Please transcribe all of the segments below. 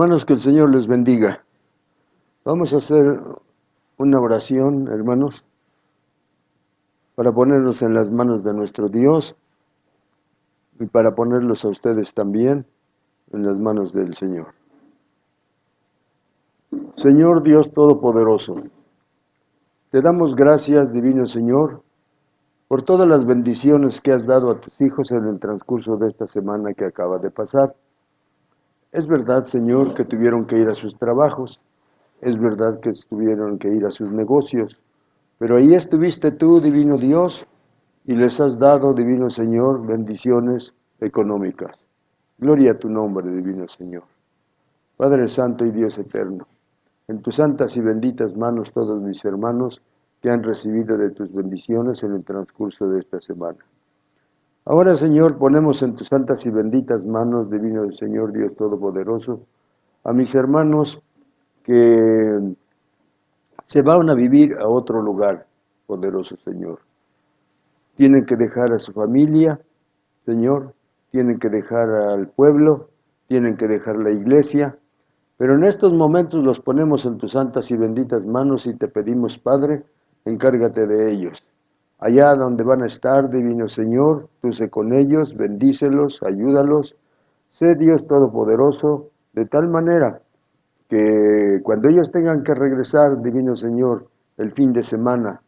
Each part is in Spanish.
Hermanos, que el Señor les bendiga. Vamos a hacer una oración, hermanos, para ponernos en las manos de nuestro Dios y para ponerlos a ustedes también en las manos del Señor. Señor Dios Todopoderoso, te damos gracias, Divino Señor, por todas las bendiciones que has dado a tus hijos en el transcurso de esta semana que acaba de pasar. Es verdad, Señor, que tuvieron que ir a sus trabajos, es verdad que tuvieron que ir a sus negocios, pero ahí estuviste tú, Divino Dios, y les has dado, Divino Señor, bendiciones económicas. Gloria a tu nombre, Divino Señor. Padre Santo y Dios Eterno, en tus santas y benditas manos todos mis hermanos que han recibido de tus bendiciones en el transcurso de esta semana. Ahora, Señor, ponemos en tus santas y benditas manos, Divino Señor Dios Todopoderoso, a mis hermanos que se van a vivir a otro lugar, poderoso Señor. Tienen que dejar a su familia, Señor, tienen que dejar al pueblo, tienen que dejar la iglesia, pero en estos momentos los ponemos en tus santas y benditas manos y te pedimos, Padre, encárgate de ellos. Allá donde van a estar, Divino Señor, tú sé con ellos, bendícelos, ayúdalos, sé Dios Todopoderoso, de tal manera que cuando ellos tengan que regresar, Divino Señor, el fin de semana,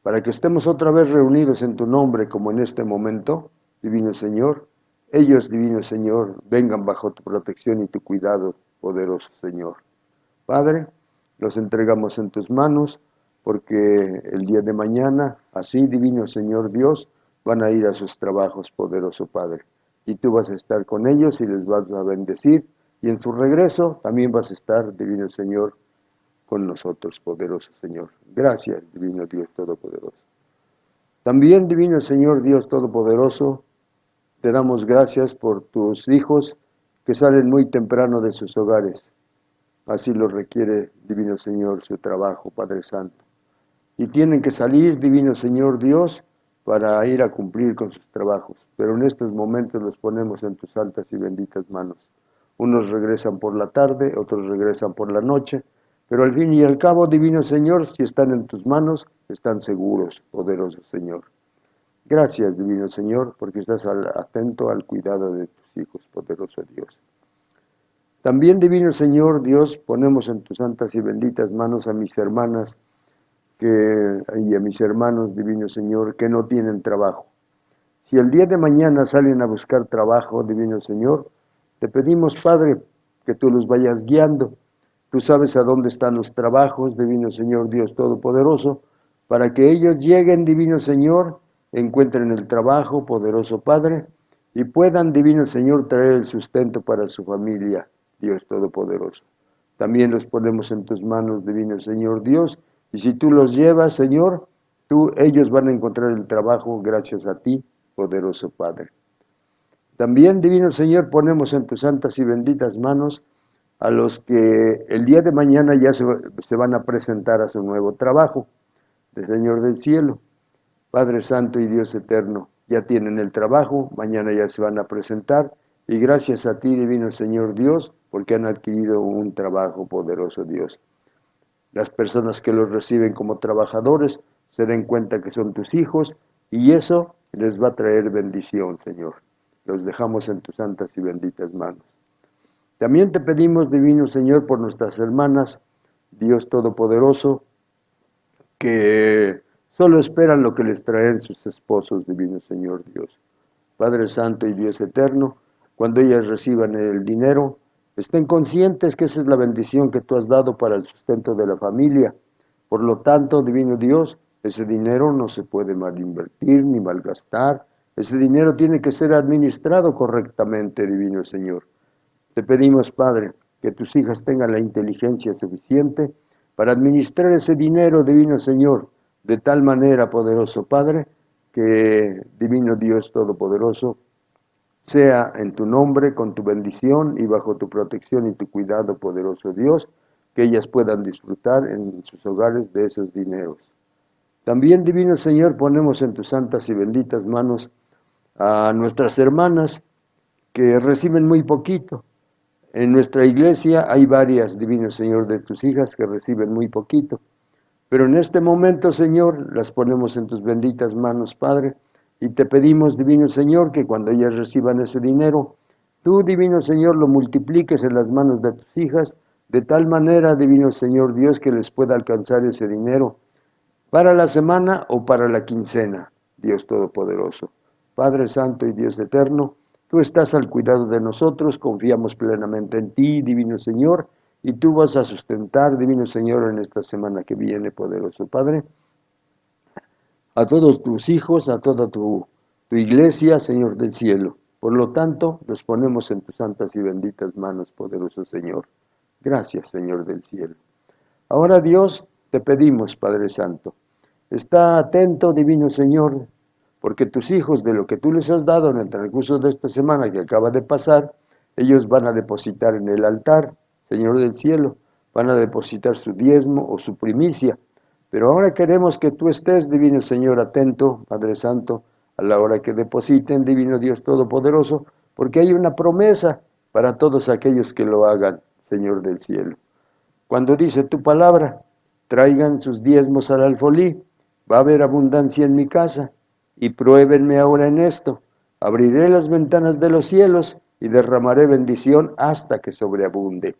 para que estemos otra vez reunidos en tu nombre como en este momento, Divino Señor, ellos, Divino Señor, vengan bajo tu protección y tu cuidado, poderoso Señor. Padre, los entregamos en tus manos, porque el día de mañana, así, Divino Señor Dios, van a ir a sus trabajos, poderoso Padre. Y tú vas a estar con ellos y les vas a bendecir, y en su regreso también vas a estar, Divino Señor, con nosotros, poderoso Señor. Gracias, Divino Dios Todopoderoso. También, Divino Señor Dios Todopoderoso, te damos gracias por tus hijos que salen muy temprano de sus hogares. Así lo requiere, Divino Señor, su trabajo, Padre Santo. Y tienen que salir, Divino Señor Dios, para ir a cumplir con sus trabajos. Pero en estos momentos los ponemos en tus santas y benditas manos. Unos regresan por la tarde, otros regresan por la noche, pero al fin y al cabo, Divino Señor, si están en tus manos, están seguros, poderoso Señor. Gracias, Divino Señor, porque estás atento al cuidado de tus hijos, poderoso Dios. También, Divino Señor Dios, ponemos en tus santas y benditas manos a mis hermanas y a mis hermanos, Divino Señor, que no tienen trabajo. Si el día de mañana salen a buscar trabajo, Divino Señor, te pedimos, Padre, que tú los vayas guiando. Tú sabes a dónde están los trabajos, Divino Señor Dios Todopoderoso, para que ellos lleguen, Divino Señor, encuentren el trabajo, poderoso Padre, y puedan, Divino Señor, traer el sustento para su familia, Dios Todopoderoso. También los ponemos en tus manos, Divino Señor Dios, y si tú los llevas, Señor, ellos van a encontrar el trabajo gracias a ti, poderoso Padre. También, Divino Señor, ponemos en tus santas y benditas manos a los que el día de mañana ya se van a presentar a su nuevo trabajo, del Señor del cielo. Padre Santo y Dios Eterno, ya tienen el trabajo, mañana ya se van a presentar, y gracias a ti, Divino Señor Dios, porque han adquirido un trabajo, poderoso Dios. Las personas que los reciben como trabajadores se den cuenta que son tus hijos, y eso les va a traer bendición, Señor. Los dejamos en tus santas y benditas manos. También te pedimos, Divino Señor, por nuestras hermanas, Dios Todopoderoso, que solo esperan lo que les traen sus esposos, Divino Señor Dios. Padre Santo y Dios Eterno, cuando ellas reciban el dinero, estén conscientes que esa es la bendición que tú has dado para el sustento de la familia. Por lo tanto, Divino Dios, ese dinero no se puede malinvertir ni malgastar. Ese dinero tiene que ser administrado correctamente, Divino Señor. Te pedimos, Padre, que tus hijas tengan la inteligencia suficiente para administrar ese dinero, Divino Señor, de tal manera, poderoso Padre, que, Divino Dios Todopoderoso, sea en tu nombre, con tu bendición y bajo tu protección y tu cuidado, poderoso Dios, que ellas puedan disfrutar en sus hogares de esos dineros. También, Divino Señor, ponemos en tus santas y benditas manos a nuestras hermanas que reciben muy poquito. En nuestra iglesia hay varias, Divino Señor, de tus hijas que reciben muy poquito. Pero en este momento, Señor, las ponemos en tus benditas manos, Padre, y te pedimos, Divino Señor, que cuando ellas reciban ese dinero, tú, Divino Señor, lo multipliques en las manos de tus hijas, de tal manera, Divino Señor Dios, que les pueda alcanzar ese dinero para la semana o para la quincena, Dios Todopoderoso. Padre Santo y Dios Eterno, tú estás al cuidado de nosotros, confiamos plenamente en ti, Divino Señor, y tú vas a sustentar, Divino Señor, en esta semana que viene, poderoso Padre, a todos tus hijos, a toda tu iglesia, Señor del cielo. Por lo tanto, los ponemos en tus santas y benditas manos, poderoso Señor. Gracias, Señor del cielo. Ahora, Dios, te pedimos, Padre Santo, está atento, Divino Señor, porque tus hijos, de lo que tú les has dado en el transcurso de esta semana que acaba de pasar, ellos van a depositar en el altar, Señor del cielo, van a depositar su diezmo o su primicia. Pero ahora queremos que tú estés, Divino Señor, atento, Padre Santo, a la hora que depositen, Divino Dios Todopoderoso, porque hay una promesa para todos aquellos que lo hagan, Señor del cielo. Cuando dice tu palabra, traigan sus diezmos al alfolí, va a haber abundancia en mi casa, y pruébenme ahora en esto. Abriré las ventanas de los cielos y derramaré bendición hasta que sobreabunde.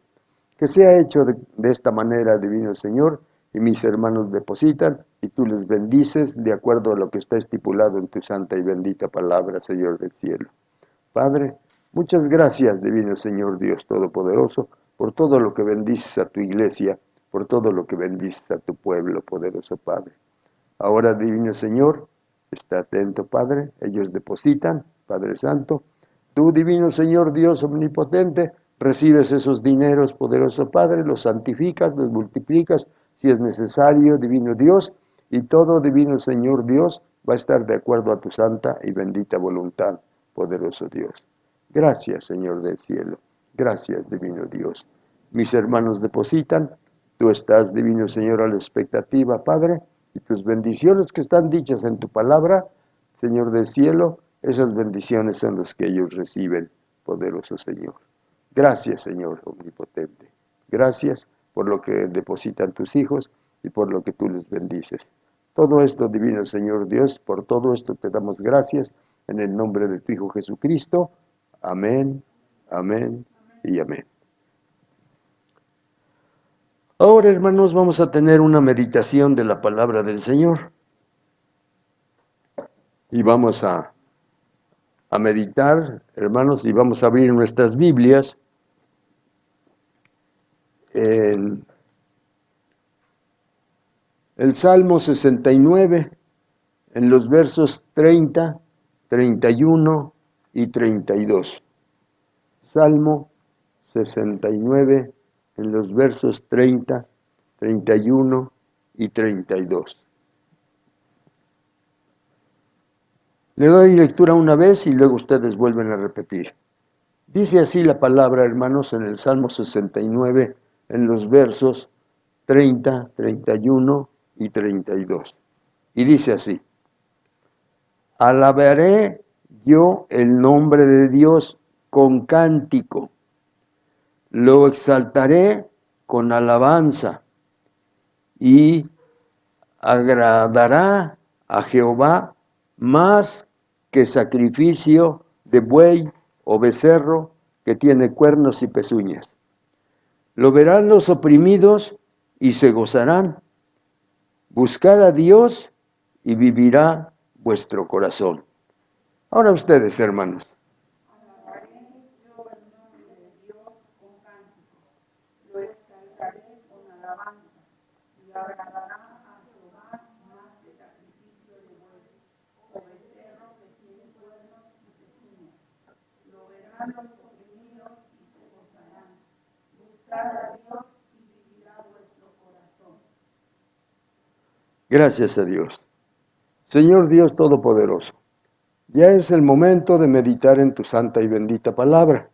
Que sea hecho de esta manera, Divino Señor, y mis hermanos depositan, y tú les bendices de acuerdo a lo que está estipulado en tu santa y bendita palabra, Señor del cielo. Padre, muchas gracias, Divino Señor Dios Todopoderoso, por todo lo que bendices a tu iglesia, por todo lo que bendices a tu pueblo, poderoso Padre. Ahora, Divino Señor, está atento, Padre, ellos depositan, Padre Santo. Tú, Divino Señor Dios Omnipotente, recibes esos dineros, poderoso Padre, los santificas, los multiplicas, si es necesario, Divino Dios, y todo, Divino Señor Dios, va a estar de acuerdo a tu santa y bendita voluntad, poderoso Dios. Gracias, Señor del cielo. Gracias, Divino Dios. Mis hermanos depositan, tú estás, Divino Señor, a la expectativa, Padre, y tus bendiciones que están dichas en tu palabra, Señor del cielo, esas bendiciones son las que ellos reciben, poderoso Señor. Gracias, Señor omnipotente. Gracias por lo que depositan tus hijos y por lo que tú les bendices. Todo esto, divino Señor Dios, por todo esto te damos gracias en el nombre de tu Hijo Jesucristo. Amén, amén y amén. Ahora, hermanos, vamos a tener una meditación de la palabra del Señor. Y vamos a meditar, hermanos, y vamos a abrir nuestras Biblias en el Salmo 69, en los versos 30, 31 y 32. Salmo 69, en los versos 30, 31 y 32. Le doy lectura una vez y luego ustedes vuelven a repetir. Dice así la palabra, hermanos, en el Salmo 69, en los versos 30, 31 y 32. Y dice así: alabaré yo el nombre de Dios con cántico, lo exaltaré con alabanza, y agradará a Jehová más que sacrificio de buey o becerro que tiene cuernos y pezuñas. Lo verán los oprimidos y se gozarán. Buscad a Dios y vivirá vuestro corazón. Ahora ustedes, hermanos. Alabaré yo el nombre de Dios con cántico, lo exaltaré con alabanza, y agradará a Jehová más que sacrificio de buey o becerro que tiene cuernos y pezuñas. Lo verán los oprimidos y se gozarán. Buscad a Dios y vivirá vuestro corazón. Gracias a Dios. Señor Dios Todopoderoso, ya es el momento de meditar en tu santa y bendita palabra.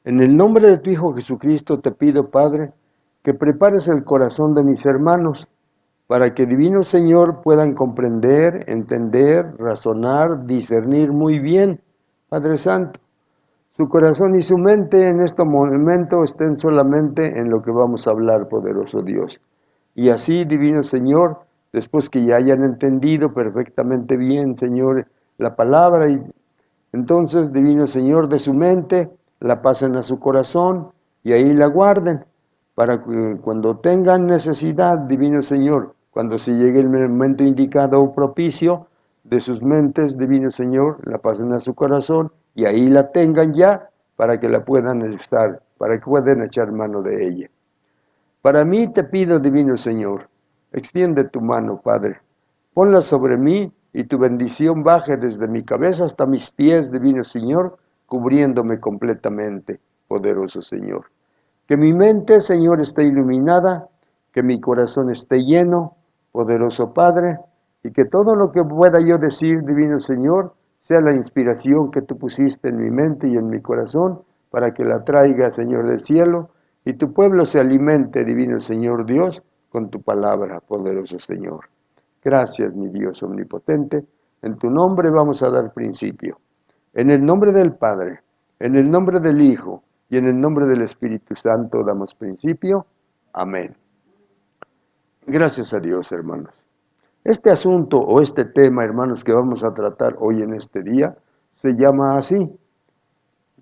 En el nombre de tu Hijo Jesucristo te pido, Padre, que prepares el corazón de mis hermanos para que, divino Señor, puedan comprender, entender, razonar, discernir muy bien, Padre Santo, su corazón y su mente en este momento estén solamente en lo que vamos a hablar, poderoso Dios. Y así, divino Señor, después que ya hayan entendido perfectamente bien, Señor, la palabra, y entonces, divino Señor, de su mente la pasen a su corazón y ahí la guarden, para que cuando tengan necesidad, divino Señor, cuando se llegue el momento indicado o propicio, de sus mentes, divino Señor, la pasen a su corazón y ahí la tengan ya para que la puedan usar, para que puedan echar mano de ella. Para mí te pido, divino Señor, extiende tu mano, Padre, ponla sobre mí y tu bendición baje desde mi cabeza hasta mis pies, divino Señor, cubriéndome completamente, poderoso Señor. Que mi mente, Señor, esté iluminada, que mi corazón esté lleno, poderoso Padre, y que todo lo que pueda yo decir, divino Señor, sea la inspiración que tú pusiste en mi mente y en mi corazón, para que la traiga, Señor del cielo, y tu pueblo se alimente, divino Señor Dios, con tu palabra, poderoso Señor. Gracias, mi Dios omnipotente. En tu nombre vamos a dar principio. En el nombre del Padre, en el nombre del Hijo y en el nombre del Espíritu Santo damos principio. Amén. Gracias a Dios, hermanos. Este asunto o este tema, hermanos, que vamos a tratar hoy en este día, se llama así: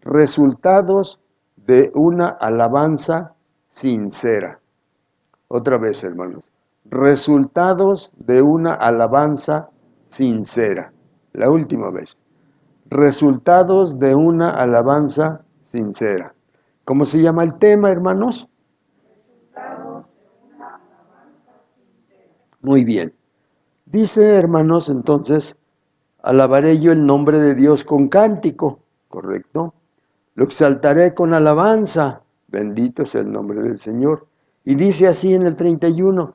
resultados de una alabanza sincera. Otra vez, hermanos. Resultados de una alabanza sincera. La última vez. Resultados de una alabanza sincera. ¿Cómo se llama el tema, hermanos? Resultados de una alabanza sincera. Muy bien. Dice, hermanos, entonces, alabaré yo el nombre de Dios con cántico, ¿correcto? Lo exaltaré con alabanza, bendito sea el nombre del Señor. Y dice así en el 31,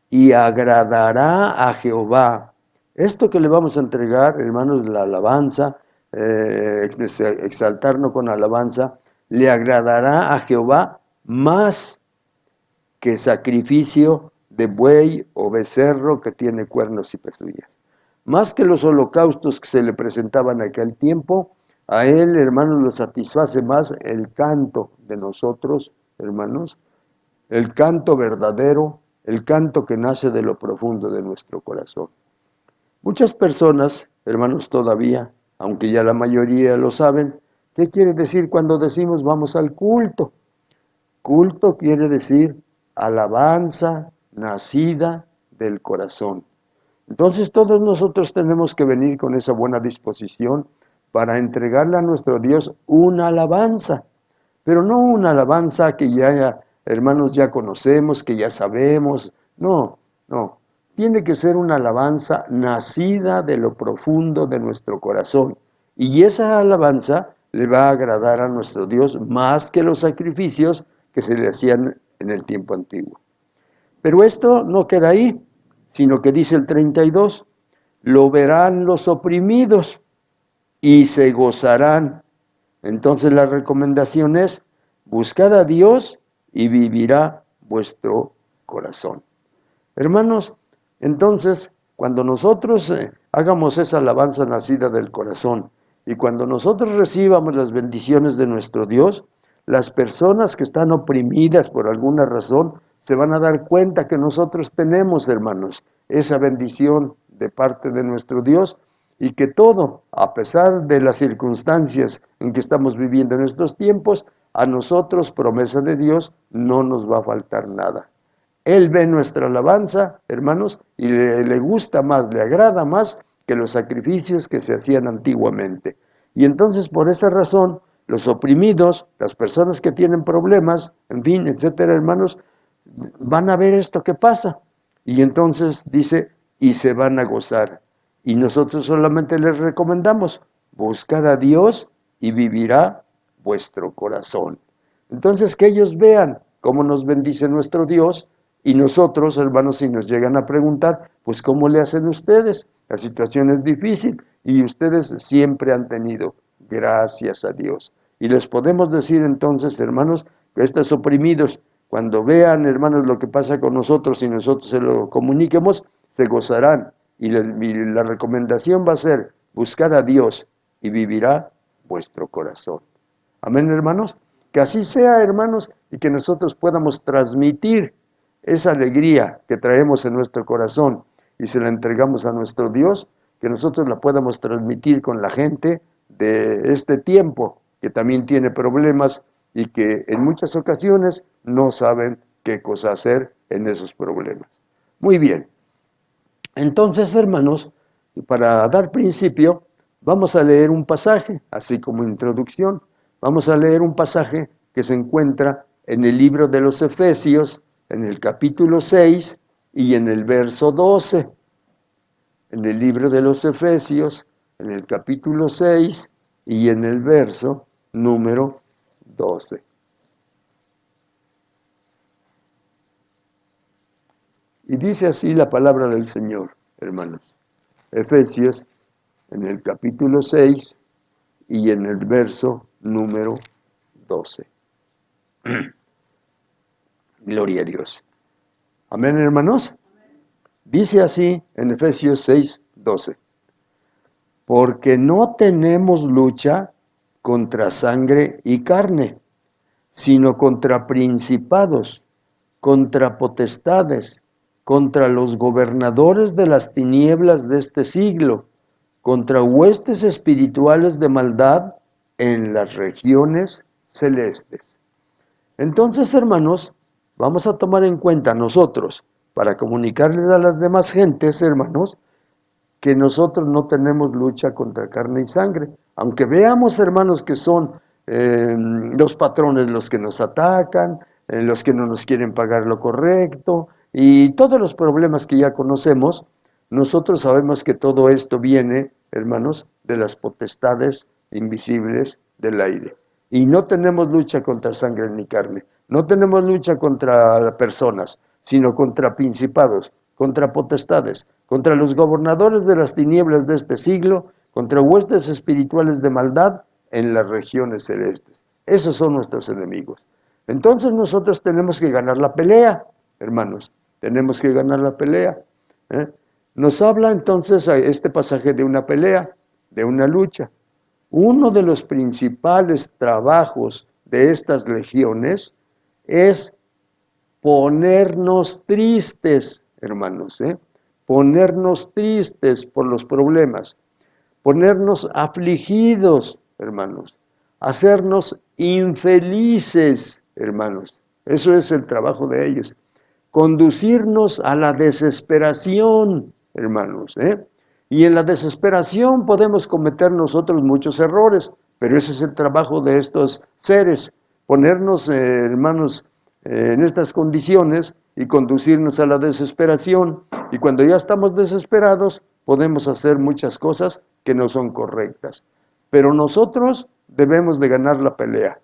y agradará a Jehová. Esto que le vamos a entregar, hermanos, la alabanza, exaltarnos con alabanza, le agradará a Jehová más que sacrificio de buey o becerro que tiene cuernos y pezuñas. Más que los holocaustos que se le presentaban en aquel tiempo, a él, hermanos, lo satisface más el canto de nosotros, hermanos, el canto verdadero, el canto que nace de lo profundo de nuestro corazón. Muchas personas, hermanos, todavía, aunque ya la mayoría lo saben, ¿qué quiere decir cuando decimos vamos al culto? Culto quiere decir alabanza nacida del corazón. Entonces todos nosotros tenemos que venir con esa buena disposición para entregarle a nuestro Dios una alabanza, pero no una alabanza que ya, hermanos, ya conocemos, que ya sabemos. No, no. Tiene que ser una alabanza nacida de lo profundo de nuestro corazón. Y esa alabanza le va a agradar a nuestro Dios más que los sacrificios que se le hacían en el tiempo antiguo. Pero esto no queda ahí, sino que dice el 32, lo verán los oprimidos y se gozarán. Entonces la recomendación es, buscad a Dios y vivirá vuestro corazón. Hermanos, entonces, cuando nosotros hagamos esa alabanza nacida del corazón y cuando nosotros recibamos las bendiciones de nuestro Dios, las personas que están oprimidas por alguna razón se van a dar cuenta que nosotros tenemos, hermanos, esa bendición de parte de nuestro Dios y que todo, a pesar de las circunstancias en que estamos viviendo en estos tiempos, a nosotros, promesa de Dios, no nos va a faltar nada. Él ve nuestra alabanza, hermanos, y le gusta más, le agrada más que los sacrificios que se hacían antiguamente. Y entonces, por esa razón, los oprimidos, las personas que tienen problemas, en fin, etcétera, hermanos, van a ver esto que pasa. Y entonces dice, y se van a gozar. Y nosotros solamente les recomendamos, buscad a Dios y vivirá vuestro corazón. Entonces, que ellos vean cómo nos bendice nuestro Dios. Y nosotros, hermanos, si nos llegan a preguntar, pues ¿cómo le hacen ustedes? La situación es difícil y ustedes siempre han tenido, gracias a Dios. Y les podemos decir entonces, hermanos, que estos oprimidos, cuando vean, hermanos, lo que pasa con nosotros y nosotros se lo comuniquemos, se gozarán. Y la recomendación va a ser, buscar a Dios y vivirá vuestro corazón. Amén, hermanos. Que así sea, hermanos, y que nosotros podamos transmitir esa alegría que traemos en nuestro corazón y se la entregamos a nuestro Dios, que nosotros la podamos transmitir con la gente de este tiempo, que también tiene problemas y que en muchas ocasiones no saben qué cosa hacer en esos problemas. Muy bien. Entonces, hermanos, para dar principio, vamos a leer un pasaje, así como introducción. Vamos a leer un pasaje que se encuentra en el libro de los Efesios, en el capítulo 6 y en el verso 12. En el libro de los Efesios, en el capítulo 6 y en el verso número 12. Y dice así la palabra del Señor, hermanos. Efesios, en el capítulo 6 y en el verso número 12. Gloria a Dios. Amén, hermanos. Dice así en Efesios 6, 12. Porque no tenemos lucha contra sangre y carne, sino contra principados, contra potestades, contra los gobernadores de las tinieblas de este siglo, contra huestes espirituales de maldad en las regiones celestes. Entonces, hermanos, vamos a tomar en cuenta nosotros, para comunicarles a las demás gentes, hermanos, que nosotros no tenemos lucha contra carne y sangre. Aunque veamos, hermanos, que son los patrones los que nos atacan, los que no nos quieren pagar lo correcto, y todos los problemas que ya conocemos, nosotros sabemos que todo esto viene, hermanos, de las potestades invisibles del aire. Y no tenemos lucha contra sangre ni carne, no tenemos lucha contra personas, sino contra principados, contra potestades, contra los gobernadores de las tinieblas de este siglo, contra huestes espirituales de maldad en las regiones celestes. Esos son nuestros enemigos. Entonces nosotros tenemos que ganar la pelea, hermanos, tenemos que ganar la pelea. Nos habla entonces este pasaje de una pelea, de una lucha. Uno de los principales trabajos de estas legiones es ponernos tristes, hermanos, ponernos tristes por los problemas, ponernos afligidos, hermanos, hacernos infelices, hermanos. Eso es el trabajo de ellos. Conducirnos a la desesperación, hermanos, Y en la desesperación podemos cometer nosotros muchos errores, pero ese es el trabajo de estos seres, ponernos, hermanos, en estas condiciones y conducirnos a la desesperación. Y cuando ya estamos desesperados, podemos hacer muchas cosas que no son correctas. Pero nosotros debemos de ganar la pelea.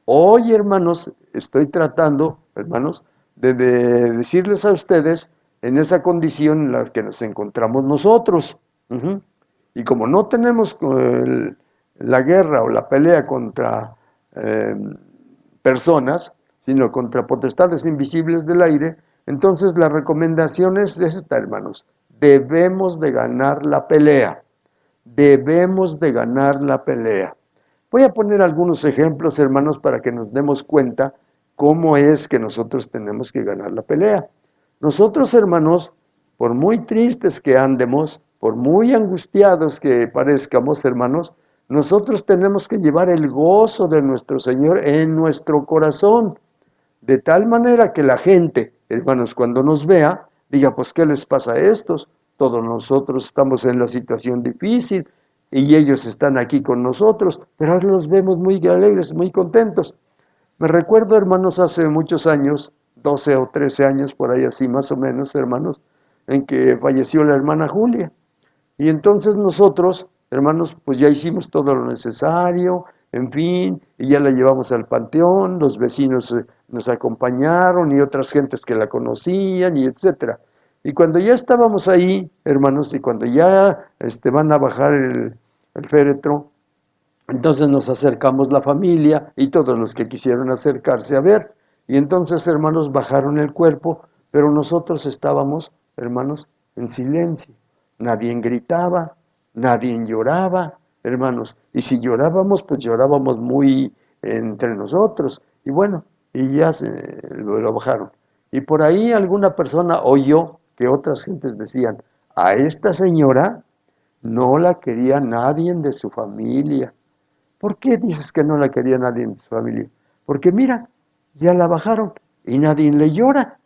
Hoy, hermanos, estoy tratando, hermanos, de decirles a ustedes en esa condición en la que nos encontramos nosotros. Y como no tenemos la guerra o la pelea contra personas, sino contra potestades invisibles del aire, entonces la recomendación es esta, hermanos. Debemos de ganar la pelea. Debemos de ganar la pelea. Voy a poner algunos ejemplos, hermanos, para que nos demos cuenta cómo es que nosotros tenemos que ganar la pelea. Nosotros, hermanos, por muy tristes que andemos, por muy angustiados que parezcamos, hermanos, nosotros tenemos que llevar el gozo de nuestro Señor en nuestro corazón, de tal manera que la gente, hermanos, cuando nos vea, diga, pues, ¿qué les pasa a estos? Todos nosotros estamos en la situación difícil y ellos están aquí con nosotros, pero ahora los vemos muy alegres, muy contentos. Me recuerdo, hermanos, hace muchos años, 12 o 13 años, por ahí así más o menos, hermanos, en que falleció la hermana Julia. Y entonces nosotros, hermanos, pues ya hicimos todo lo necesario, en fin, y ya la llevamos al panteón, los vecinos nos acompañaron y otras gentes que la conocían y etcétera. Y cuando ya estábamos ahí, hermanos, y cuando ya van a bajar el féretro, entonces nos acercamos la familia y todos los que quisieron acercarse a ver. Y entonces, hermanos, bajaron el cuerpo, pero nosotros estábamos, hermanos, en silencio. Nadie gritaba, nadie lloraba, hermanos. Y si llorábamos, pues llorábamos muy entre nosotros. Y bueno, y ya lo bajaron. Y por ahí alguna persona oyó que otras gentes decían, a esta señora no la quería nadie de su familia. ¿Por qué dices que no la quería nadie de su familia? Porque mira, ya la bajaron y nadie le llora.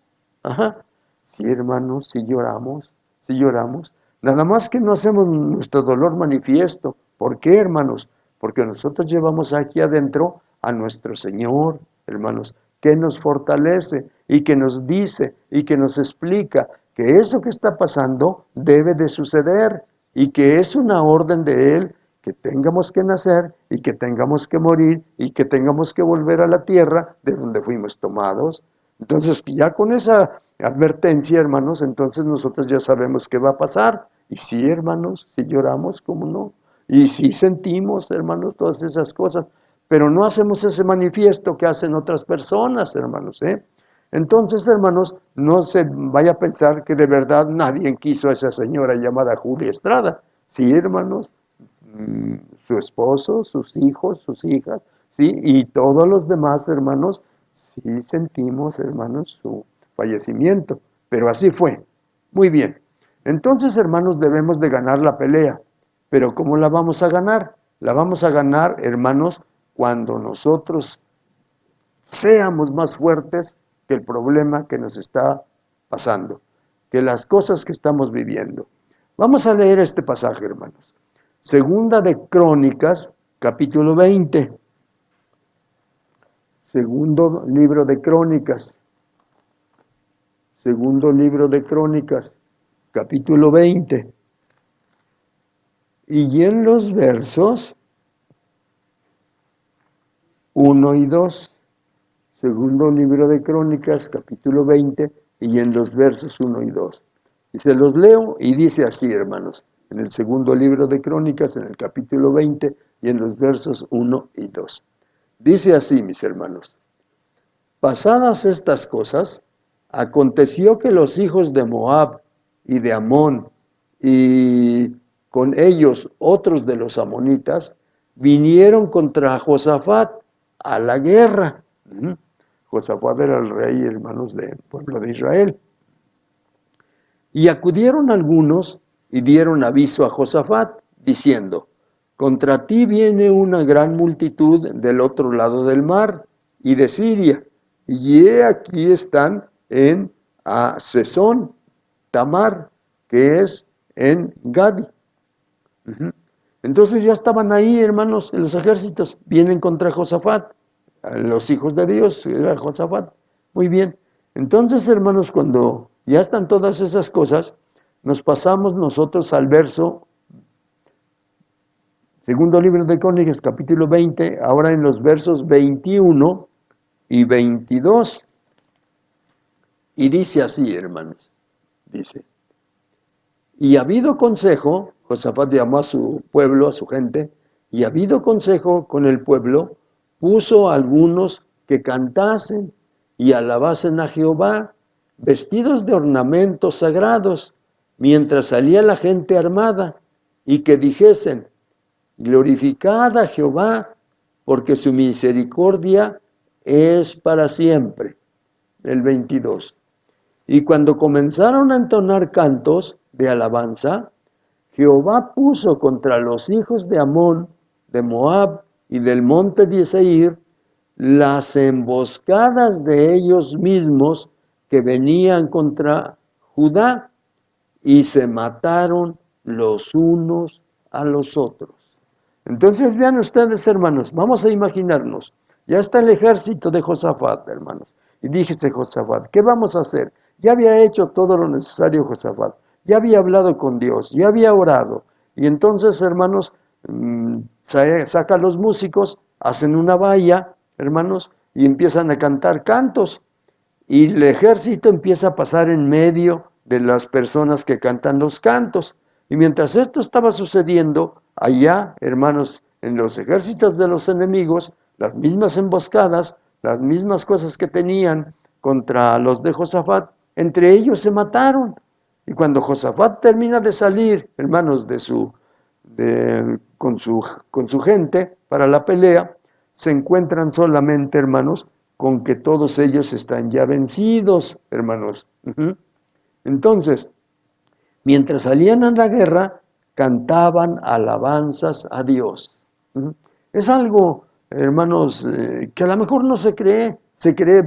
Ajá. Sí, hermanos, sí lloramos, sí lloramos. Nada más que no hacemos nuestro dolor manifiesto. ¿Por qué, hermanos? Porque nosotros llevamos aquí adentro a nuestro Señor, hermanos, que nos fortalece y que nos dice y que nos explica que eso que está pasando debe de suceder y que es una orden de Él que tengamos que nacer y que tengamos que morir y que tengamos que volver a la tierra de donde fuimos tomados. Entonces, ya con esa advertencia, hermanos, entonces nosotros ya sabemos qué va a pasar. Y sí, hermanos, si lloramos, ¿cómo no? Y sí sentimos, hermanos, todas esas cosas, pero no hacemos ese manifiesto que hacen otras personas, hermanos, ¿eh? Entonces, hermanos, no se vaya a pensar que de verdad nadie quiso a esa señora llamada Julia Estrada. Sí, hermanos, su esposo, sus hijos, sus hijas, sí, y todos los demás hermanos, sí sentimos, hermanos, su fallecimiento, pero así fue. Muy bien. Entonces, hermanos, debemos de ganar la pelea. Pero ¿cómo la vamos a ganar? La vamos a ganar, hermanos, cuando nosotros seamos más fuertes que el problema que nos está pasando, que las cosas que estamos viviendo. Vamos a leer este pasaje, hermanos. Segunda de Crónicas, capítulo 20. Segundo libro de Crónicas. Segundo libro de Crónicas, capítulo 20. Y en los versos 1 y 2. Segundo libro de Crónicas, capítulo 20, y en los versos 1 y 2. Y se los leo y dice así, hermanos, en el segundo libro de Crónicas, en el capítulo 20, y en los versos 1 y 2. Dice así, mis hermanos, pasadas estas cosas, aconteció que los hijos de Moab y de Amón, y con ellos otros de los amonitas, vinieron contra Josafat a la guerra. Josafat era el rey, hermanos, del pueblo de Israel. Y acudieron algunos y dieron aviso a Josafat, diciendo, contra ti viene una gran multitud del otro lado del mar y de Siria, y he aquí están en Sesón, Tamar, que es en Gadi. Entonces ya estaban ahí, hermanos, en los ejércitos, vienen contra Josafat, los hijos de Dios, era Josafat. Muy bien. Entonces, hermanos, cuando ya están todas esas cosas, nos pasamos nosotros al verso, segundo libro de Crónicas, capítulo 20, ahora en los versos 21 y 22. Y dice así, hermanos, dice, y habido consejo, Josafat llamó a su pueblo, a su gente, y habido consejo con el pueblo, puso a algunos que cantasen y alabasen a Jehová, vestidos de ornamentos sagrados, mientras salía la gente armada, y que dijesen, glorificad a Jehová, porque su misericordia es para siempre. El 22. Y cuando comenzaron a entonar cantos de alabanza, Jehová puso contra los hijos de Amón, de Moab y del monte de Seir las emboscadas de ellos mismos que venían contra Judá, y se mataron los unos a los otros. Entonces vean ustedes, hermanos, vamos a imaginarnos, ya está el ejército de Josafat, hermanos, y díjese Josafat, ¿qué vamos a hacer? Ya había hecho todo lo necesario Josafat, ya había hablado con Dios, ya había orado, y entonces, hermanos, saca los músicos, hacen una valla, hermanos, y empiezan a cantar cantos, y el ejército empieza a pasar en medio de las personas que cantan los cantos. Y mientras esto estaba sucediendo, allá, hermanos, en los ejércitos de los enemigos, las mismas emboscadas, las mismas cosas que tenían contra los de Josafat, entre ellos se mataron. Y cuando Josafat termina de salir, hermanos, con su gente para la pelea, se encuentran solamente, hermanos, con que todos ellos están ya vencidos, hermanos. Entonces, mientras salían a la guerra, cantaban alabanzas a Dios. Es algo, hermanos, que a lo mejor no se cree,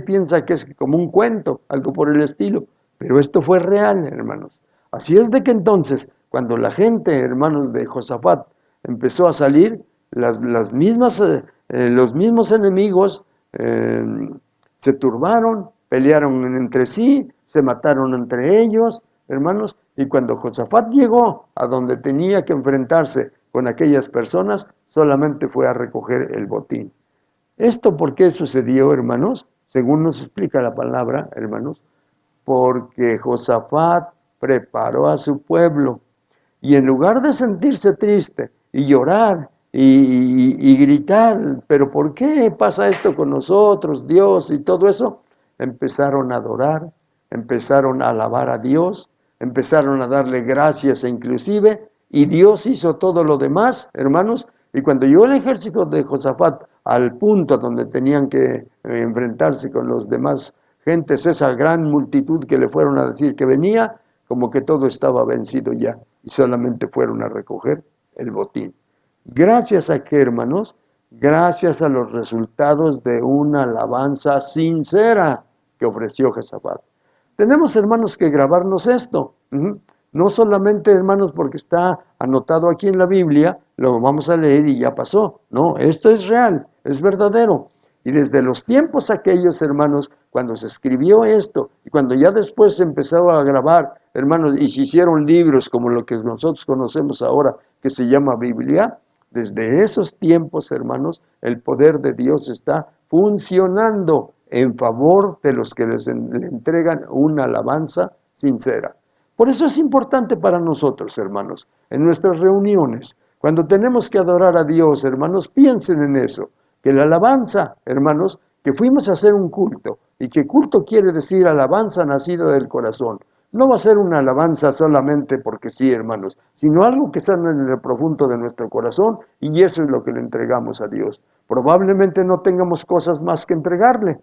piensa que es como un cuento, algo por el estilo, pero esto fue real, hermanos. Así es de que entonces, cuando la gente, hermanos de Josafat, empezó a salir, los mismos enemigos se turbaron, pelearon entre sí, se mataron entre ellos, hermanos, y cuando Josafat llegó a donde tenía que enfrentarse con aquellas personas, solamente fue a recoger el botín. ¿Esto por qué sucedió, hermanos? Según nos explica la palabra, hermanos, porque Josafat preparó a su pueblo y en lugar de sentirse triste y llorar y gritar, pero ¿por qué pasa esto con nosotros, Dios y todo eso? Empezaron a adorar, empezaron a alabar a Dios, empezaron a darle gracias inclusive, y Dios hizo todo lo demás, hermanos, y cuando llegó el ejército de Josafat al punto donde tenían que enfrentarse con los demás gentes, esa gran multitud que le fueron a decir que venía, como que todo estaba vencido ya, y solamente fueron a recoger el botín. Gracias a qué, hermanos, gracias a los resultados de una alabanza sincera que ofreció Josafat. Tenemos, hermanos, que grabarnos esto. No solamente, hermanos, porque está anotado aquí en la Biblia, lo vamos a leer y ya pasó. No, esto es real, es verdadero. Y desde los tiempos aquellos, hermanos, cuando se escribió esto, y cuando ya después se empezó a grabar, hermanos, y se hicieron libros como lo que nosotros conocemos ahora, que se llama Biblia, desde esos tiempos, hermanos, el poder de Dios está funcionando en favor de los que le entregan una alabanza sincera. Por eso es importante para nosotros, hermanos, en nuestras reuniones, cuando tenemos que adorar a Dios, hermanos, piensen en eso, que la alabanza, hermanos, que fuimos a hacer un culto, y que culto quiere decir alabanza nacida del corazón. No va a ser una alabanza solamente porque sí, hermanos, sino algo que sale en el profundo de nuestro corazón, y eso es lo que le entregamos a Dios. Probablemente no tengamos cosas más que entregarle,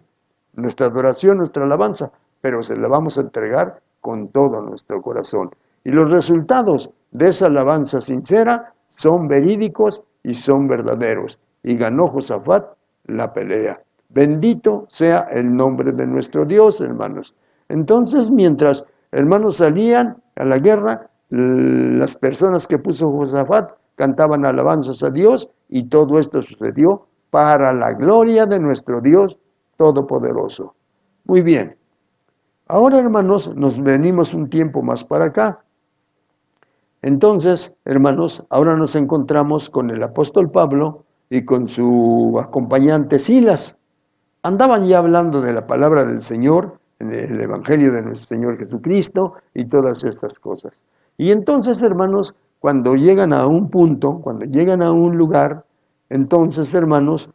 nuestra adoración, nuestra alabanza, pero se la vamos a entregar con todo nuestro corazón. Y los resultados de esa alabanza sincera son verídicos y son verdaderos. Y ganó Josafat la pelea. Bendito sea el nombre de nuestro Dios, hermanos. Entonces, mientras hermanos salían a la guerra, las personas que puso Josafat cantaban alabanzas a Dios, y todo esto sucedió para la gloria de nuestro Dios Todopoderoso. Muy bien. Ahora, hermanos, nos venimos un tiempo más para acá. Entonces, hermanos, ahora nos encontramos con el apóstol Pablo y con su acompañante Silas. Andaban ya hablando de la palabra del Señor, el Evangelio de nuestro Señor Jesucristo y todas estas cosas. Y entonces, hermanos, cuando llegan a un punto, cuando llegan a un lugar, entonces, hermanos,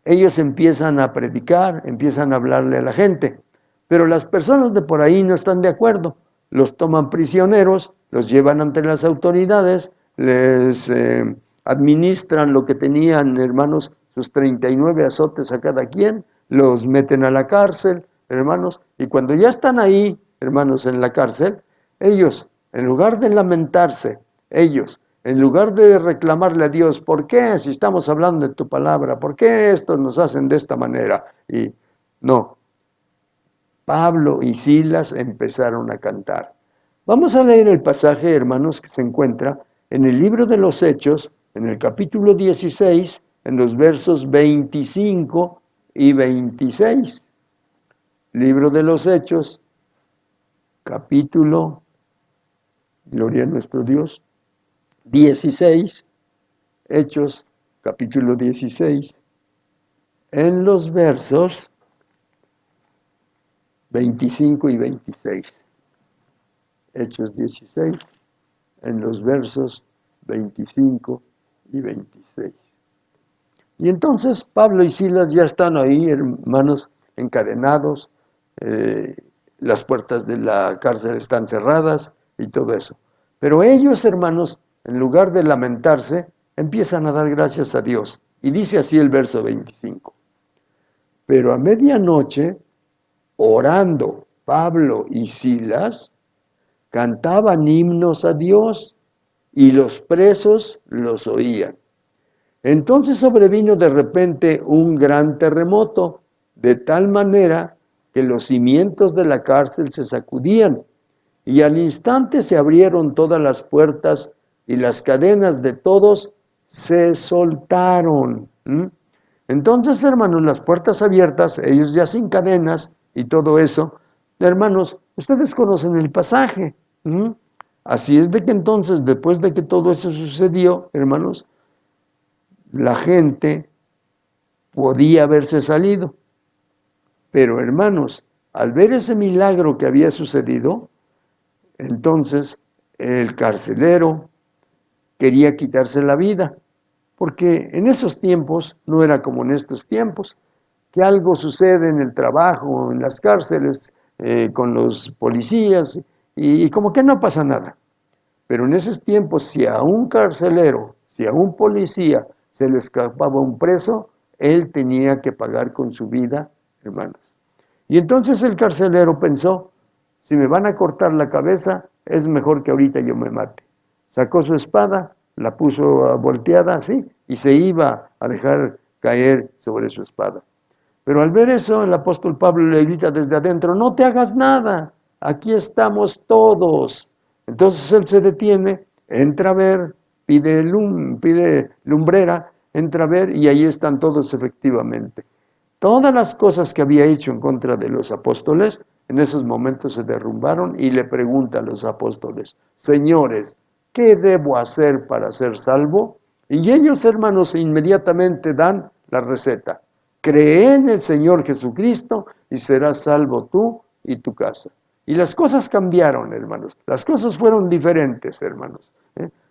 ellos empiezan a predicar, empiezan a hablarle a la gente. Pero las personas de por ahí no están de acuerdo. Los toman prisioneros, los llevan ante las autoridades, les administran lo que tenían, hermanos, sus 39 azotes a cada quien, los meten a la cárcel, hermanos, y cuando ya están ahí, hermanos, en la cárcel, ellos, en lugar de lamentarse, ellos, en lugar de reclamarle a Dios, ¿por qué si estamos hablando de tu palabra? ¿Por qué estos nos hacen de esta manera? Y no, Pablo y Silas empezaron a cantar. Vamos a leer el pasaje, hermanos, que se encuentra en el libro de los Hechos, en el capítulo 16, en los versos 25 y 26. Libro de los Hechos, capítulo, gloria a nuestro Dios, 16, Hechos, capítulo 16, en los versos 25 y 26. Hechos 16, en los versos 25 y 26. Y entonces Pablo y Silas ya están ahí, hermanos, encadenados, las puertas de la cárcel están cerradas y todo eso. Pero ellos, hermanos, en lugar de lamentarse, empiezan a dar gracias a Dios. Y dice así el verso 25. Pero a medianoche, orando Pablo y Silas, cantaban himnos a Dios y los presos los oían. Entonces sobrevino de repente un gran terremoto, de tal manera que los cimientos de la cárcel se sacudían, y al instante se abrieron todas las puertas y las cadenas de todos se soltaron. Entonces, hermanos, las puertas abiertas, ellos ya sin cadenas y todo eso, hermanos, ustedes conocen el pasaje. Así es de que entonces, después de que todo eso sucedió, hermanos, la gente podía haberse salido. Pero, hermanos, al ver ese milagro que había sucedido, entonces el carcelero quería quitarse la vida, porque en esos tiempos no era como en estos tiempos, que algo sucede en el trabajo, en las cárceles, con los policías, y como que no pasa nada. Pero en esos tiempos, si a un carcelero, si a un policía se le escapaba un preso, él tenía que pagar con su vida, hermanos. Y entonces el carcelero pensó, si me van a cortar la cabeza, es mejor que ahorita yo me mate. Sacó su espada, la puso volteada así, y se iba a dejar caer sobre su espada. Pero al ver eso, el apóstol Pablo le grita desde adentro, no te hagas nada, aquí estamos todos. Entonces él se detiene, entra a ver, pide lumbrera, entra a ver y ahí están todos efectivamente. Todas las cosas que había hecho en contra de los apóstoles, en esos momentos se derrumbaron y le pregunta a los apóstoles, señores, ¿qué debo hacer para ser salvo? Y ellos, hermanos, inmediatamente dan la receta. Cree en el Señor Jesucristo y serás salvo tú y tu casa. Y las cosas cambiaron, hermanos. Las cosas fueron diferentes, hermanos.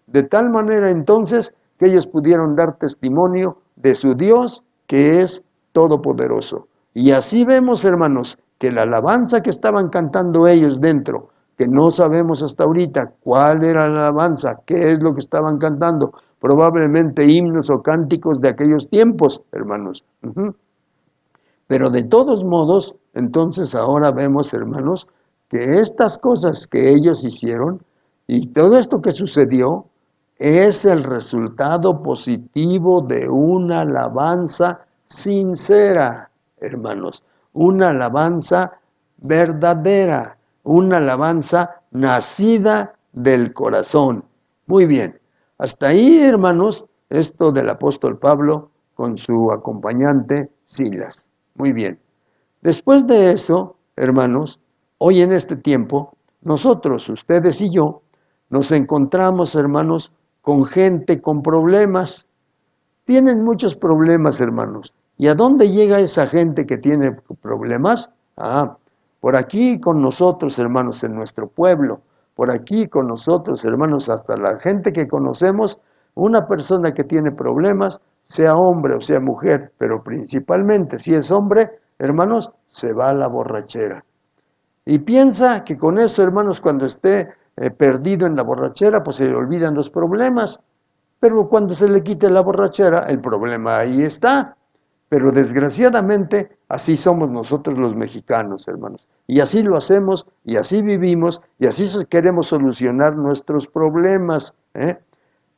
De tal manera entonces que ellos pudieron dar testimonio de su Dios que es todopoderoso. Y así vemos, hermanos, que la alabanza que estaban cantando ellos dentro, que no sabemos hasta ahorita cuál era la alabanza, qué es lo que estaban cantando, probablemente himnos o cánticos de aquellos tiempos, hermanos. Pero de todos modos, entonces ahora vemos, hermanos, que estas cosas que ellos hicieron y todo esto que sucedió es el resultado positivo de una alabanza sincera, hermanos, una alabanza verdadera, una alabanza nacida del corazón. Muy bien, hasta ahí, hermanos, esto del apóstol Pablo con su acompañante Silas. Muy bien. Después de eso, hermanos, hoy en este tiempo, nosotros, ustedes y yo, nos encontramos, hermanos, con gente con problemas. Tienen muchos problemas, hermanos. ¿Y a dónde llega esa gente que tiene problemas? Por aquí con nosotros, hermanos, en nuestro pueblo. Por aquí con nosotros, hermanos, hasta la gente que conocemos, una persona que tiene problemas, sea hombre o sea mujer, pero principalmente si es hombre, hermanos, se va a la borrachera. Y piensa que con eso, hermanos, cuando esté perdido en la borrachera, pues se le olvidan los problemas. Pero cuando se le quite la borrachera, el problema ahí está. Pero desgraciadamente, así somos nosotros los mexicanos, hermanos. Y así lo hacemos, y así vivimos, y así queremos solucionar nuestros problemas.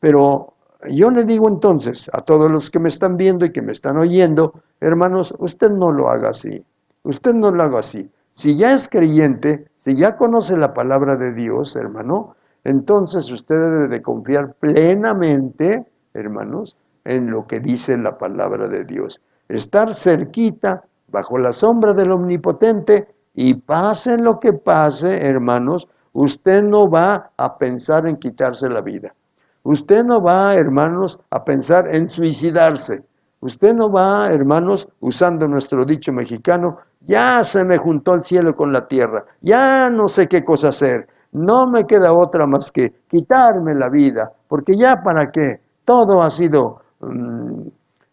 Pero yo le digo entonces a todos los que me están viendo y que me están oyendo, hermanos, usted no lo haga así. Usted no lo haga así. Si ya es creyente, si ya conoce la palabra de Dios, hermano, entonces usted debe de confiar plenamente, hermanos, en lo que dice la palabra de Dios. Estar cerquita, bajo la sombra del Omnipotente, y pase lo que pase, hermanos, usted no va a pensar en quitarse la vida. Usted no va, hermanos, a pensar en suicidarse. Usted no va, hermanos, usando nuestro dicho mexicano, ya se me juntó el cielo con la tierra, ya no sé qué cosa hacer, no me queda otra más que quitarme la vida, porque ya para qué, todo ha sido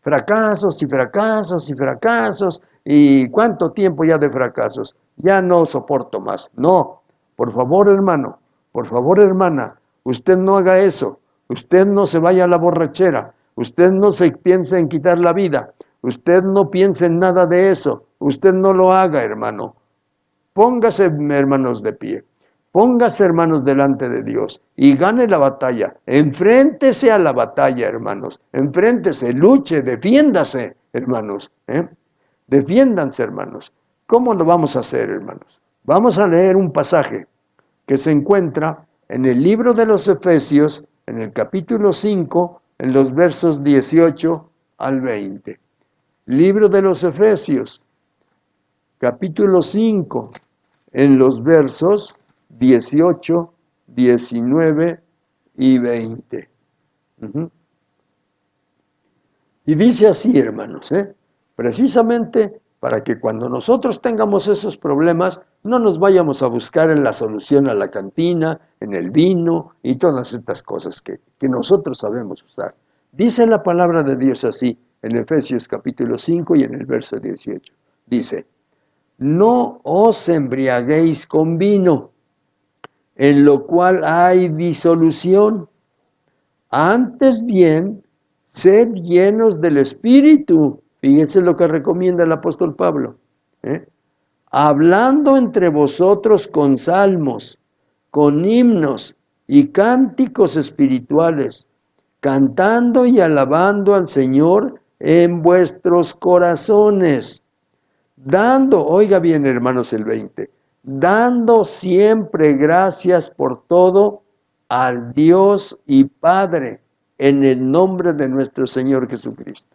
fracasos y fracasos y fracasos, y cuánto tiempo ya de fracasos, ya no soporto más. No, por favor, hermano, por favor, hermana, usted no haga eso. Usted no se vaya a la borrachera, Usted no se piensa en quitar la vida. Usted no piensa en nada de eso. Usted no lo haga, hermano. Póngase, hermanos, de pie. Póngase, hermanos, delante de Dios y gane la batalla. Enfréntese a la batalla, hermanos. Enfréntese, luche, defiéndase, hermanos. Defiéndanse, hermanos. ¿Cómo lo vamos a hacer, hermanos? Vamos a leer un pasaje que se encuentra en el libro de los Efesios, en el capítulo 5, en los versos 18 al 20. Libro de los Efesios, capítulo 5, en los versos 18, 19 y 20. Y dice así, hermanos, precisamente para que cuando nosotros tengamos esos problemas, no nos vayamos a buscar en la solución a la cantina, en el vino y todas estas cosas que nosotros sabemos usar. Dice la palabra de Dios así, en Efesios capítulo 5 y en el verso 18. Dice, no os embriaguéis con vino, en lo cual hay disolución. Antes bien, sed llenos del Espíritu. Fíjense lo que recomienda el apóstol Pablo. Hablando entre vosotros con salmos, con himnos y cánticos espirituales, cantando y alabando al Señor en vuestros corazones. Dando, oiga bien, hermanos, el 20, dando siempre gracias por todo al Dios y Padre, en el nombre de nuestro Señor Jesucristo.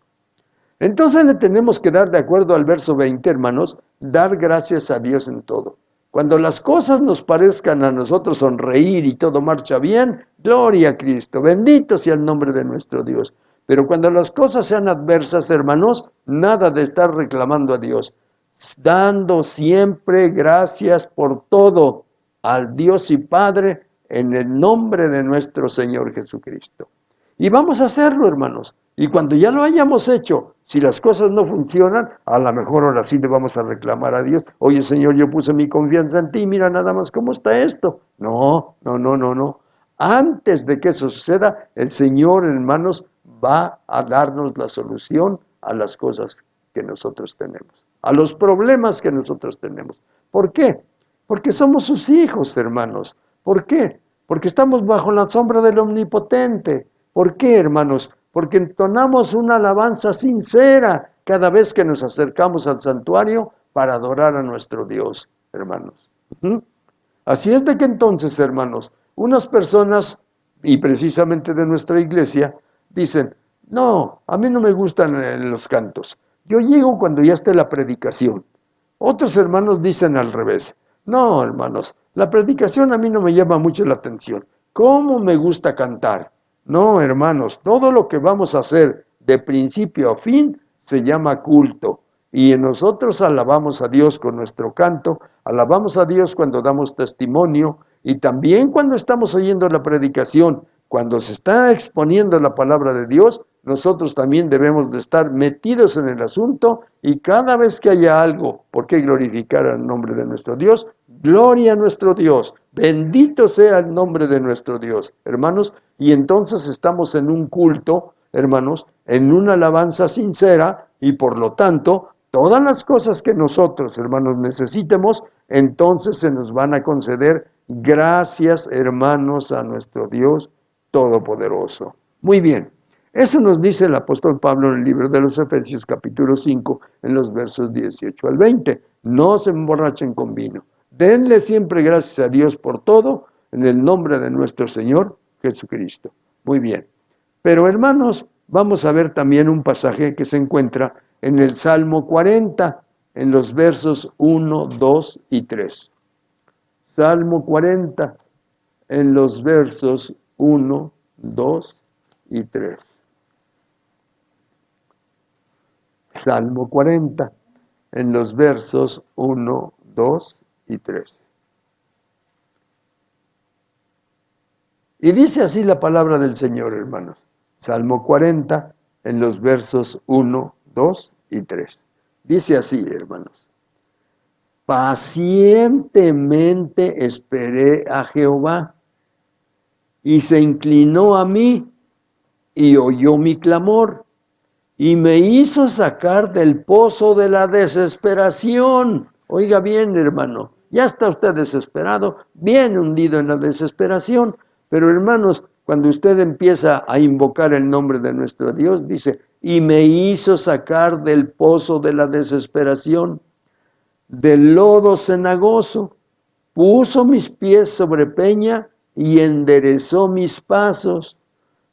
Entonces le tenemos que dar, de acuerdo al verso 20, hermanos, dar gracias a Dios en todo. Cuando las cosas nos parezcan a nosotros sonreír y todo marcha bien, gloria a Cristo, bendito sea el nombre de nuestro Dios. Pero cuando las cosas sean adversas, hermanos, nada de estar reclamando a Dios, dando siempre gracias por todo al Dios y Padre en el nombre de nuestro Señor Jesucristo. Y vamos a hacerlo, hermanos. Y cuando ya lo hayamos hecho, si las cosas no funcionan, a lo mejor ahora sí le vamos a reclamar a Dios. Oye, Señor, yo puse mi confianza en ti, mira nada más cómo está esto. No. Antes de que eso suceda, el Señor, hermanos, va a darnos la solución a las cosas que nosotros tenemos, a los problemas que nosotros tenemos. ¿Por qué? Porque somos sus hijos, hermanos. ¿Por qué? Porque estamos bajo la sombra del Omnipotente. ¿Por qué, hermanos? Porque entonamos una alabanza sincera cada vez que nos acercamos al santuario para adorar a nuestro Dios, hermanos. Así es de que entonces, hermanos, unas personas, y precisamente de nuestra iglesia, dicen, no, a mí no me gustan los cantos. Yo llego cuando ya esté la predicación. Otros hermanos dicen al revés. No, hermanos, la predicación a mí no me llama mucho la atención. ¿Cómo me gusta cantar? No, hermanos, todo lo que vamos a hacer de principio a fin se llama culto. Y nosotros alabamos a Dios con nuestro canto, alabamos a Dios cuando damos testimonio y también cuando estamos oyendo la predicación, cuando se está exponiendo la palabra de Dios, nosotros también debemos de estar metidos en el asunto y cada vez que haya algo por qué glorificar al nombre de nuestro Dios, gloria a nuestro Dios, bendito sea el nombre de nuestro Dios, hermanos, y entonces estamos en un culto, hermanos, en una alabanza sincera y por lo tanto, todas las cosas que nosotros, hermanos, necesitemos, entonces se nos van a conceder gracias, hermanos, a nuestro Dios Todopoderoso. Muy bien, eso nos dice el apóstol Pablo en el libro de los Efesios capítulo 5, en los versos 18 al 20. No se emborrachen con vino. Denle siempre gracias a Dios por todo, en el nombre de nuestro Señor Jesucristo. Muy bien. Pero hermanos, vamos a ver también un pasaje que se encuentra en el Salmo 40, en los versos 1, 2 y 3. Salmo 40, en los versos 1, 2 y 3. Salmo 40, en los versos 1, 2 y 3. Y dice así la palabra del Señor, hermanos. Salmo 40, en los versos 1, 2 y 3. Dice así, hermanos. Pacientemente esperé a Jehová, y se inclinó a mí, y oyó mi clamor, y me hizo sacar del pozo de la desesperación. Oiga bien, hermano, ya está usted desesperado, bien hundido en la desesperación, pero hermanos, cuando usted empieza a invocar el nombre de nuestro Dios, dice, y me hizo sacar del pozo de la desesperación, del lodo cenagoso, puso mis pies sobre peña y enderezó mis pasos.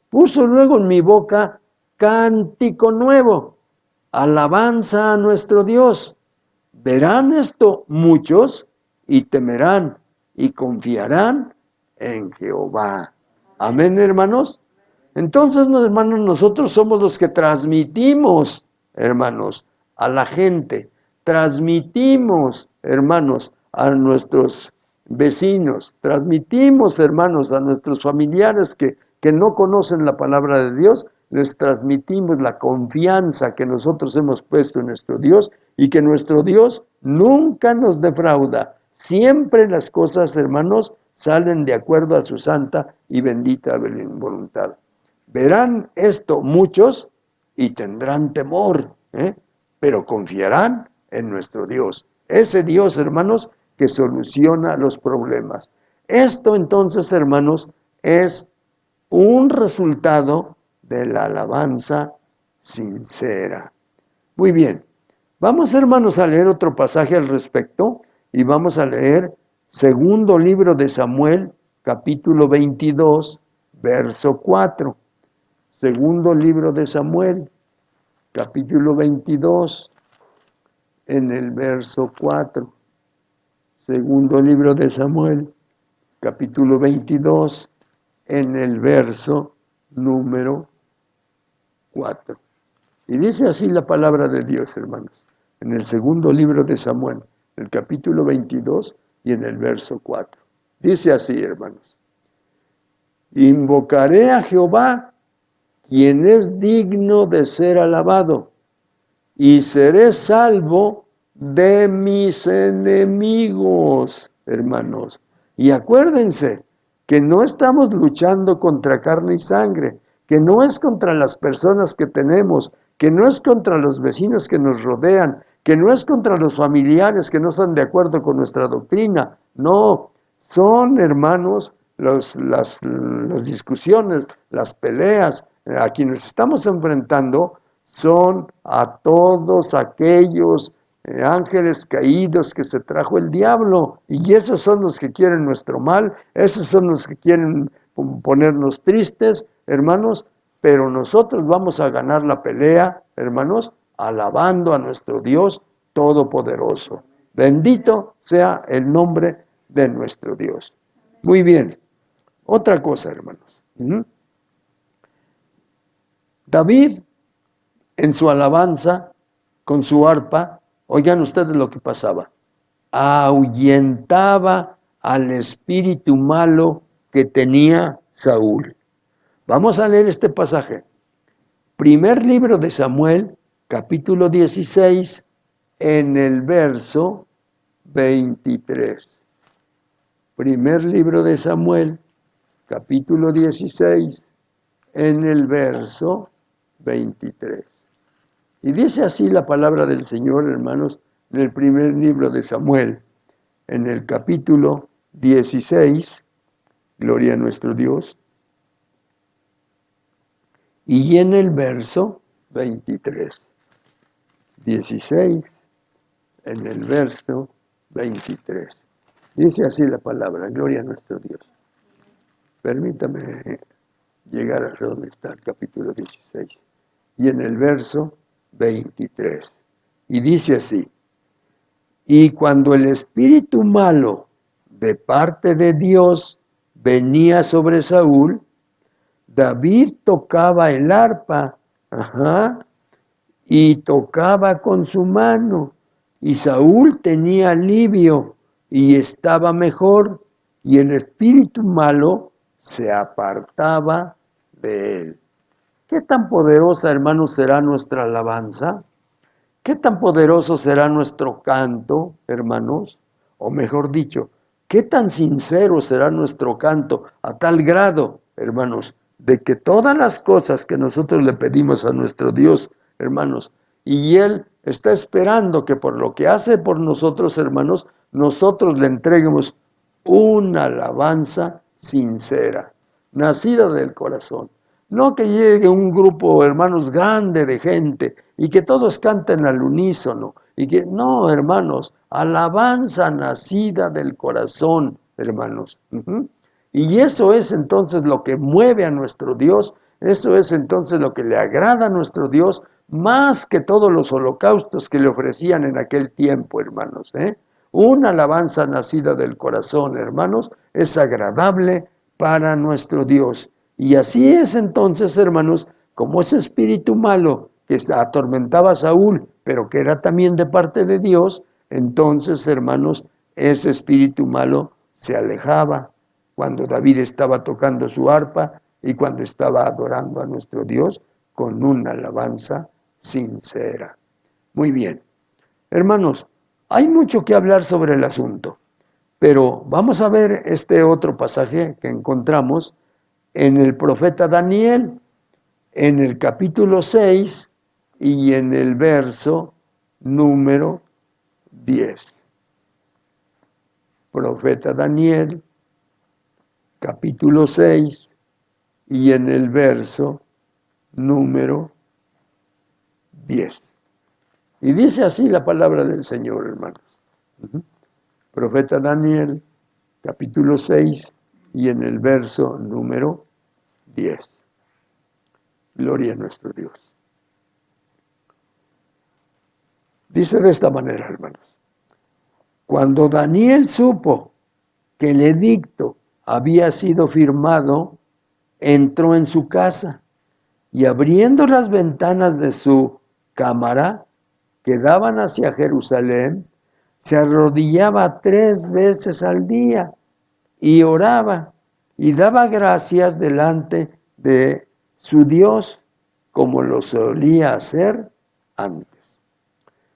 Puso luego en mi boca cántico nuevo, alabanza a nuestro Dios. Verán esto muchos y temerán y confiarán en Jehová. Amén, hermanos. Entonces, hermanos, nosotros somos los que transmitimos, hermanos, a la gente. Transmitimos, hermanos, a nuestros vecinos. Transmitimos, hermanos, a nuestros familiares que no conocen la palabra de Dios. Les transmitimos la confianza que nosotros hemos puesto en nuestro Dios y que nuestro Dios nunca nos defrauda. Siempre las cosas, hermanos, salen de acuerdo a su santa y bendita voluntad. Verán esto muchos y tendrán temor, pero confiarán en nuestro Dios. Ese Dios, hermanos, que soluciona los problemas. Esto entonces, hermanos, es un resultado de la alabanza sincera. Muy bien, vamos, hermanos, a leer otro pasaje al respecto y vamos a leer segundo libro de Samuel, capítulo 22, verso 4. Segundo libro de Samuel, capítulo 22, en el verso 4. Segundo libro de Samuel, capítulo 22, en el verso número 4. Y dice así la palabra de Dios, hermanos, en el segundo libro de Samuel, el capítulo 22 y en el verso 4. Dice así, hermanos, invocaré a Jehová, quien es digno de ser alabado, y seré salvo de mis enemigos, hermanos. Y acuérdense que no estamos luchando contra carne y sangre, que no es contra las personas que tenemos, que no es contra los vecinos que nos rodean, que no es contra los familiares que no están de acuerdo con nuestra doctrina. No, son, hermanos, las discusiones, las peleas a quienes estamos enfrentando son a todos aquellos ángeles caídos que se trajo el diablo, y esos son los que quieren nuestro mal, esos son los que quieren ponernos tristes, hermanos, pero nosotros vamos a ganar la pelea, hermanos, alabando a nuestro Dios Todopoderoso. Bendito sea el nombre de nuestro Dios. Muy bien, otra cosa, hermanos. David, en su alabanza, con su arpa, oigan ustedes lo que pasaba, ahuyentaba al espíritu malo que tenía Saúl. Vamos a leer este pasaje. Primer libro de Samuel, capítulo 16, en el verso 23. Primer libro de Samuel, capítulo 16, en el verso 23. Y dice así la palabra del Señor, hermanos, en el primer libro de Samuel, en el capítulo 16, gloria a nuestro Dios, y en el verso 23. 16, en el verso 23. Dice así la palabra, gloria a nuestro Dios. Permítame llegar a donde está el capítulo 16. Y en el verso 23. Y dice así, y cuando el espíritu malo de parte de Dios venía sobre Saúl, David tocaba el arpa, y tocaba con su mano, y Saúl tenía alivio y estaba mejor, y el espíritu malo se apartaba de él. ¿Qué tan poderosa, hermanos, será nuestra alabanza? ¿Qué tan poderoso será nuestro canto, hermanos? O mejor dicho, ¿qué tan sincero será nuestro canto a tal grado, hermanos, de que todas las cosas que nosotros le pedimos a nuestro Dios, hermanos, y Él está esperando que por lo que hace por nosotros, hermanos, nosotros le entreguemos una alabanza sincera, nacida del corazón. No que llegue un grupo, hermanos, grande de gente y que todos canten al unísono. No, hermanos, alabanza nacida del corazón, hermanos. Y eso es entonces lo que mueve a nuestro Dios, eso es entonces lo que le agrada a nuestro Dios, más que todos los holocaustos que le ofrecían en aquel tiempo, hermanos. Una alabanza nacida del corazón, hermanos, es agradable para nuestro Dios. Y así es entonces, hermanos, como ese espíritu malo que atormentaba a Saúl, pero que era también de parte de Dios, entonces, hermanos, ese espíritu malo se alejaba cuando David estaba tocando su arpa y cuando estaba adorando a nuestro Dios con una alabanza sincera. Muy bien. Hermanos, hay mucho que hablar sobre el asunto, pero vamos a ver este otro pasaje que encontramos en el profeta Daniel, en el capítulo 6 y en el verso número 10. Profeta Daniel, capítulo 6 y en el verso número 10. Y dice así la palabra del Señor, hermanos. Profeta Daniel, capítulo 6 y en el verso número 10. Gloria a nuestro Dios. Dice de esta manera, hermanos. Cuando Daniel supo que el edicto había sido firmado, entró en su casa y abriendo las ventanas de su cámara que daban hacia Jerusalén, se arrodillaba 3 veces al día y oraba y daba gracias delante de su Dios, como lo solía hacer antes.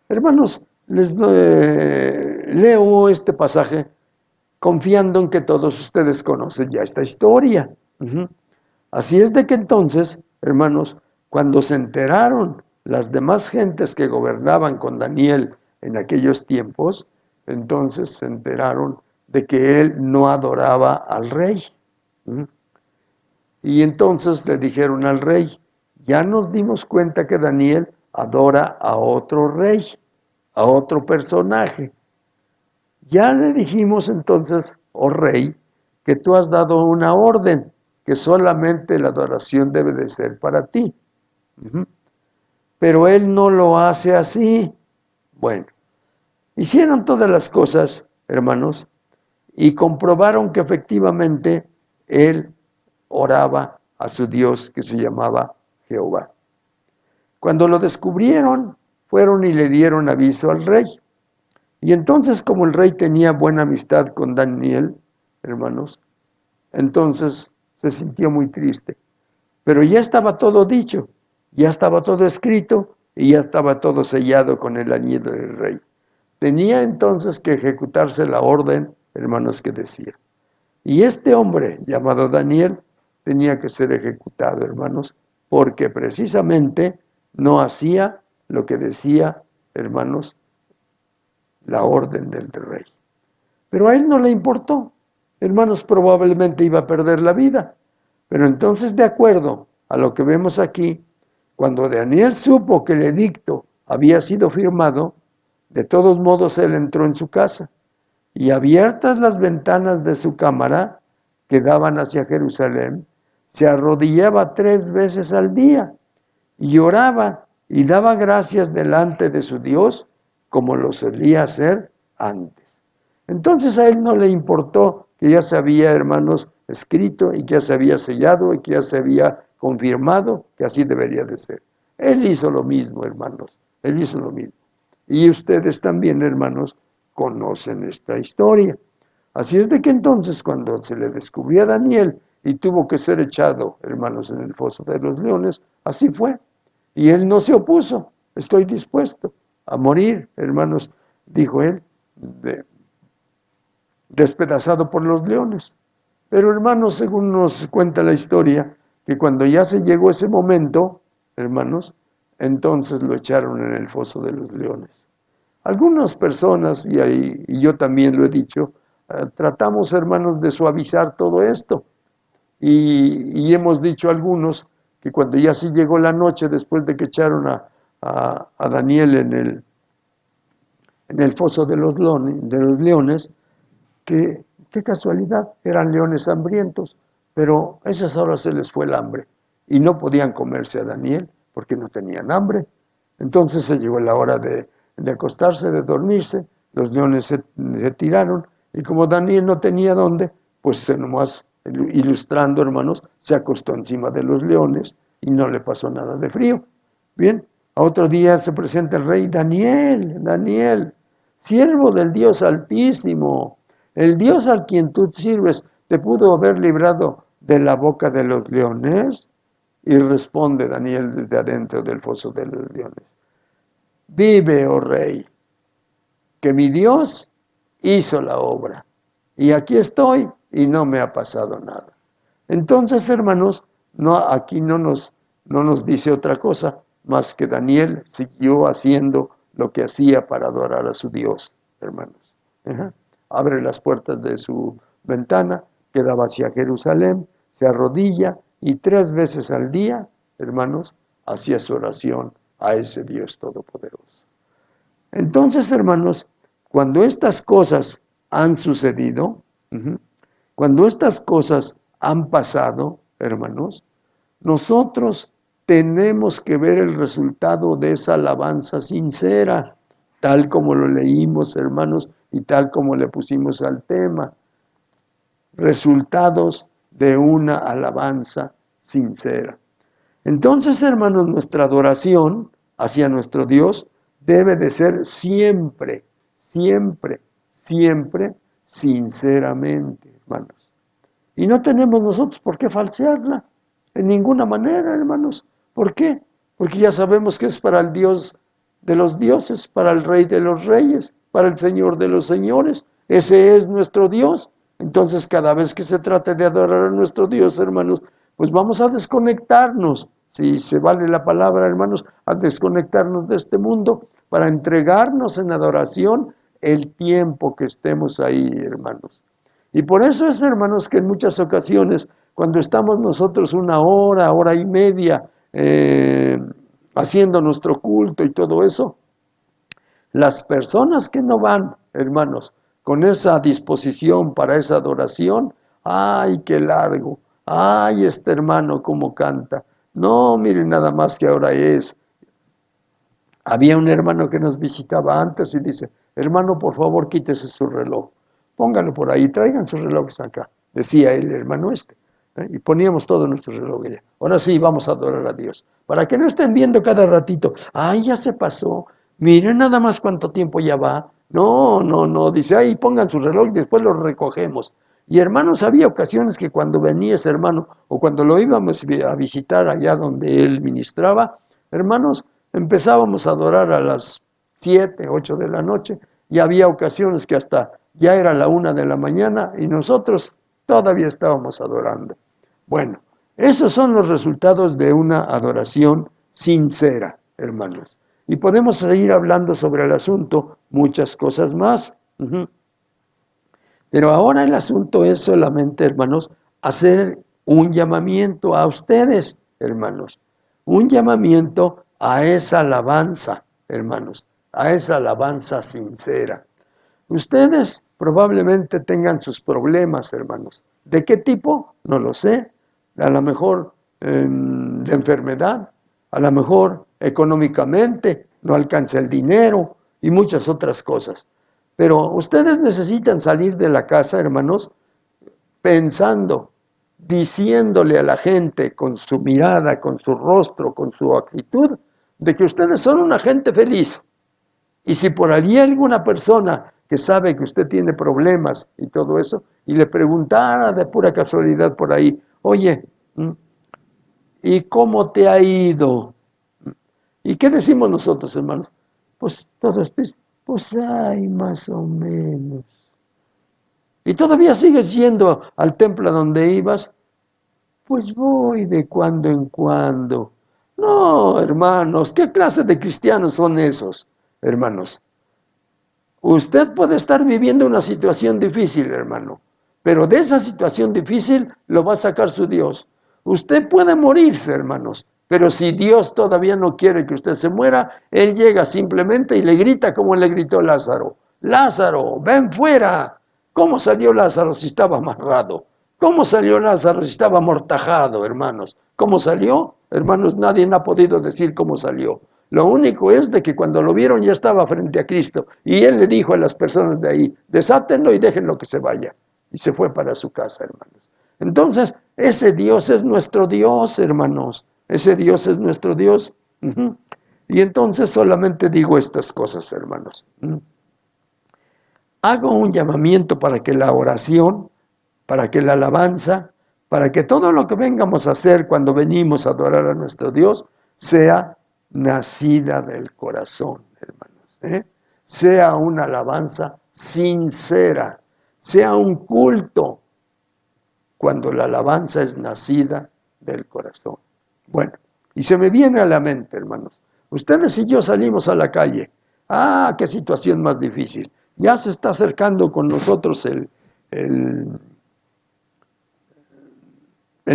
Hermanos, les leo este pasaje confiando en que todos ustedes conocen ya esta historia. Así es de que entonces, hermanos, cuando se enteraron las demás gentes que gobernaban con Daniel en aquellos tiempos, entonces se enteraron de que él no adoraba al rey. Y entonces le dijeron al rey, ya nos dimos cuenta que Daniel adora a otro rey, a otro personaje. Ya le dijimos entonces, oh rey, que tú has dado una orden, que solamente la adoración debe de ser para ti. Pero él no lo hace así. Bueno, hicieron todas las cosas, hermanos, y comprobaron que efectivamente él oraba a su Dios que se llamaba Jehová. Cuando lo descubrieron, fueron y le dieron aviso al rey. Y entonces, como el rey tenía buena amistad con Daniel, hermanos, entonces se sintió muy triste. Pero ya estaba todo dicho, ya estaba todo escrito y ya estaba todo sellado con el anillo del rey. Tenía entonces que ejecutarse la orden, hermanos, que decía. Y este hombre llamado Daniel tenía que ser ejecutado, hermanos, porque precisamente no hacía lo que decía, hermanos, la orden del rey. Pero a él no le importó. Hermanos, probablemente iba a perder la vida. Pero entonces, de acuerdo a lo que vemos aquí, cuando Daniel supo que el edicto había sido firmado, de todos modos él entró en su casa y abiertas las ventanas de su cámara que daban hacia Jerusalén, se arrodillaba 3 veces al día y oraba y daba gracias delante de su Dios como lo solía hacer antes. Entonces a él no le importó que ya se había, hermanos, escrito y que ya se había sellado y que ya se había confirmado que así debería de ser. Él hizo lo mismo, hermanos, él hizo lo mismo. Y ustedes también, hermanos, conocen esta historia. Así es de que entonces cuando se le descubrió a Daniel y tuvo que ser echado, hermanos, en el foso de los leones, así fue. Y él no se opuso. Estoy dispuesto a morir, hermanos, dijo él, despedazado por los leones. Pero hermanos, según nos cuenta la historia, que cuando ya se llegó ese momento, hermanos, entonces lo echaron en el foso de los leones. Algunas personas, y yo también lo he dicho, tratamos, hermanos, de suavizar todo esto. Y hemos dicho algunos que cuando ya sí llegó la noche, después de que echaron a Daniel en el foso de los leones, que qué casualidad, eran leones hambrientos, pero a esas horas se les fue el hambre y no podían comerse a Daniel porque no tenían hambre. Entonces se llegó la hora de acostarse, de dormirse, los leones se tiraron y como Daniel no tenía dónde, pues nomás ilustrando, hermanos, se acostó encima de los leones y no le pasó nada de frío. Bien, a otro día se presenta el rey, Daniel, siervo del Dios Altísimo, el Dios al quien tú sirves, ¿te pudo haber librado de la boca de los leones? Y responde Daniel desde adentro del foso de los leones: vive, oh rey, que mi Dios hizo la obra, y aquí estoy y no me ha pasado nada. Entonces, hermanos, aquí no nos dice otra cosa más que Daniel siguió haciendo lo que hacía para adorar a su Dios, hermanos. Abre las puertas de su ventana, queda hacia Jerusalén, se arrodilla y 3 veces al día, hermanos, hacía su oración a ese Dios todopoderoso. Entonces, hermanos, cuando estas cosas han sucedido, cuando estas cosas han pasado, hermanos, nosotros tenemos que ver el resultado de esa alabanza sincera, tal como lo leímos, hermanos, y tal como le pusimos al tema. Resultados de una alabanza sincera. Entonces, hermanos, nuestra adoración hacia nuestro Dios debe de ser siempre, siempre, siempre, sinceramente, hermanos. Y no tenemos nosotros por qué falsearla, en ninguna manera, hermanos. ¿Por qué? Porque ya sabemos que es para el Dios de los dioses, para el Rey de los reyes, para el Señor de los señores. Ese es nuestro Dios. Entonces, cada vez que se trate de adorar a nuestro Dios, hermanos, pues vamos a desconectarnos, si se vale la palabra, hermanos, a desconectarnos de este mundo para entregarnos en adoración el tiempo que estemos ahí, hermanos. Y por eso es, hermanos, que en muchas ocasiones, cuando estamos nosotros 1 hora, hora y media, haciendo nuestro culto y todo eso, las personas que no van, hermanos, con esa disposición para esa adoración, ¡ay, qué largo! ¡Ay, este hermano cómo canta! No, miren nada más que ahora es. Había un hermano que nos visitaba antes y dice: hermano, por favor, quítese su reloj. Póngalo por ahí, traigan sus relojes acá. Decía el hermano este. Y poníamos todo nuestro reloj allá. Ahora sí, vamos a adorar a Dios. Para que no estén viendo cada ratito: ¡ay, ya se pasó! Miren nada más cuánto tiempo ya va. No, dice: ahí pongan su reloj y después lo recogemos. Y hermanos, había ocasiones que cuando venía ese hermano o cuando lo íbamos a visitar allá donde él ministraba, hermanos, empezábamos a adorar a las 7, 8 de la noche y había ocasiones que hasta ya era la 1 de la mañana y nosotros todavía estábamos adorando. Bueno, esos son los resultados de una adoración sincera, hermanos. Y podemos seguir hablando sobre el asunto, muchas cosas más. Pero ahora el asunto es solamente, hermanos, hacer un llamamiento a ustedes, hermanos. Un llamamiento a esa alabanza, hermanos, a esa alabanza sincera. Ustedes probablemente tengan sus problemas, hermanos. ¿De qué tipo? No lo sé. A lo mejor de enfermedad, a lo mejor económicamente, no alcanza el dinero y muchas otras cosas. Pero ustedes necesitan salir de la casa, hermanos, pensando, diciéndole a la gente con su mirada, con su rostro, con su actitud, de que ustedes son una gente feliz. Y si por allí hay alguna persona que sabe que usted tiene problemas y todo eso, y le preguntara de pura casualidad por ahí: oye, ¿y cómo te ha ido? ¿Y qué decimos nosotros, hermanos? Pues todo esto, pues hay más o menos. ¿Y todavía sigues yendo al templo donde ibas? Pues voy de cuando en cuando. No, hermanos, ¿qué clase de cristianos son esos, hermanos? Usted puede estar viviendo una situación difícil, hermano, pero de esa situación difícil lo va a sacar su Dios. Usted puede morirse, hermanos, pero si Dios todavía no quiere que usted se muera, Él llega simplemente y le grita como le gritó Lázaro. Lázaro, ven fuera. ¿Cómo salió Lázaro si estaba amarrado? ¿Cómo salió Lázaro si estaba amortajado, hermanos? ¿Cómo salió? Hermanos, nadie ha podido decir cómo salió. Lo único es de que cuando lo vieron ya estaba frente a Cristo. Y Él le dijo a las personas de ahí, desátenlo y déjenlo que se vaya. Y se fue para su casa, hermanos. Entonces, ese Dios es nuestro Dios, hermanos. Ese Dios es nuestro Dios. Y entonces solamente digo estas cosas, hermanos. Hago un llamamiento para que la oración, para que la alabanza, para que todo lo que vengamos a hacer cuando venimos a adorar a nuestro Dios, sea nacida del corazón, hermanos. Sea una alabanza sincera, sea un culto, cuando la alabanza es nacida del corazón. Bueno, y se me viene a la mente, hermanos, ustedes y yo salimos a la calle. ¡Ah, qué situación más difícil! Ya se está acercando con nosotros el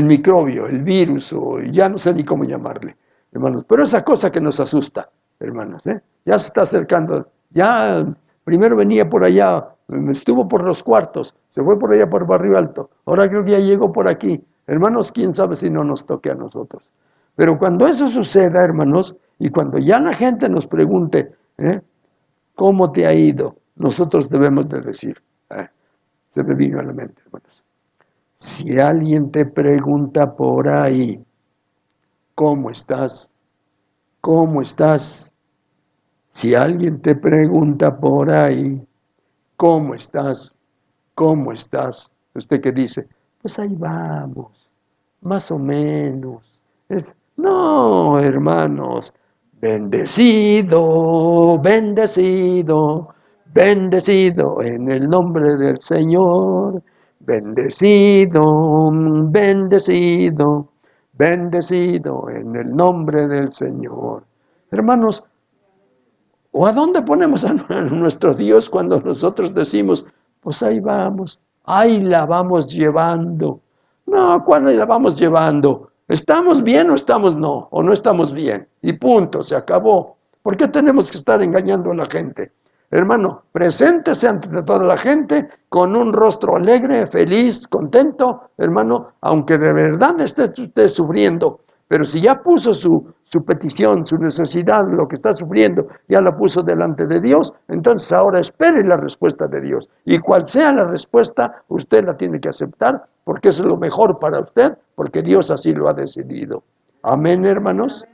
microbio, el virus, o ya no sé ni cómo llamarle, hermanos. Pero esa cosa que nos asusta, hermanos, ya se está acercando. Ya primero venía por allá, estuvo por los cuartos, se fue por allá por Barrio Alto. Ahora creo que ya llegó por aquí. Hermanos, quién sabe si no nos toque a nosotros. Pero cuando eso suceda, hermanos, y cuando ya la gente nos pregunte, ¿cómo te ha ido? Nosotros debemos de decir, se me vino a la mente, hermanos. Si alguien te pregunta por ahí, ¿cómo estás? ¿Cómo estás? Si alguien te pregunta por ahí, ¿cómo estás? ¿Cómo estás? ¿Usted qué dice? Pues ahí vamos, más o menos. No, hermanos, bendecido, bendecido, bendecido en el nombre del Señor. Bendecido, bendecido, bendecido en el nombre del Señor. Hermanos, ¿o a dónde ponemos a nuestro Dios cuando nosotros decimos, pues ahí la vamos llevando? No, ¿cuándo la vamos llevando? ¿Estamos bien o estamos no? ¿O no estamos bien? Y punto, se acabó. ¿Por qué tenemos que estar engañando a la gente? Hermano, preséntese ante toda la gente con un rostro alegre, feliz, contento, hermano, aunque de verdad esté usted sufriendo. Pero si ya puso su petición, su necesidad, lo que está sufriendo, ya la puso delante de Dios, entonces ahora espere la respuesta de Dios. Y cual sea la respuesta, usted la tiene que aceptar, porque es lo mejor para usted, porque Dios así lo ha decidido. Amén, hermanos.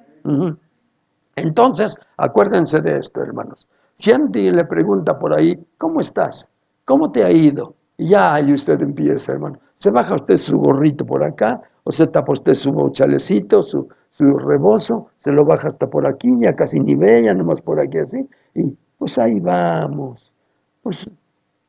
Entonces, acuérdense de esto, hermanos. Si alguien le pregunta por ahí, ¿cómo estás? ¿Cómo te ha ido? Y ya ahí usted empieza, hermano. Se baja usted su gorrito por acá, o se tapa usted su chalecito, su rebozo, se lo baja hasta por aquí, ya casi ni ve, ya nomás por aquí así, y pues ahí vamos. Pues,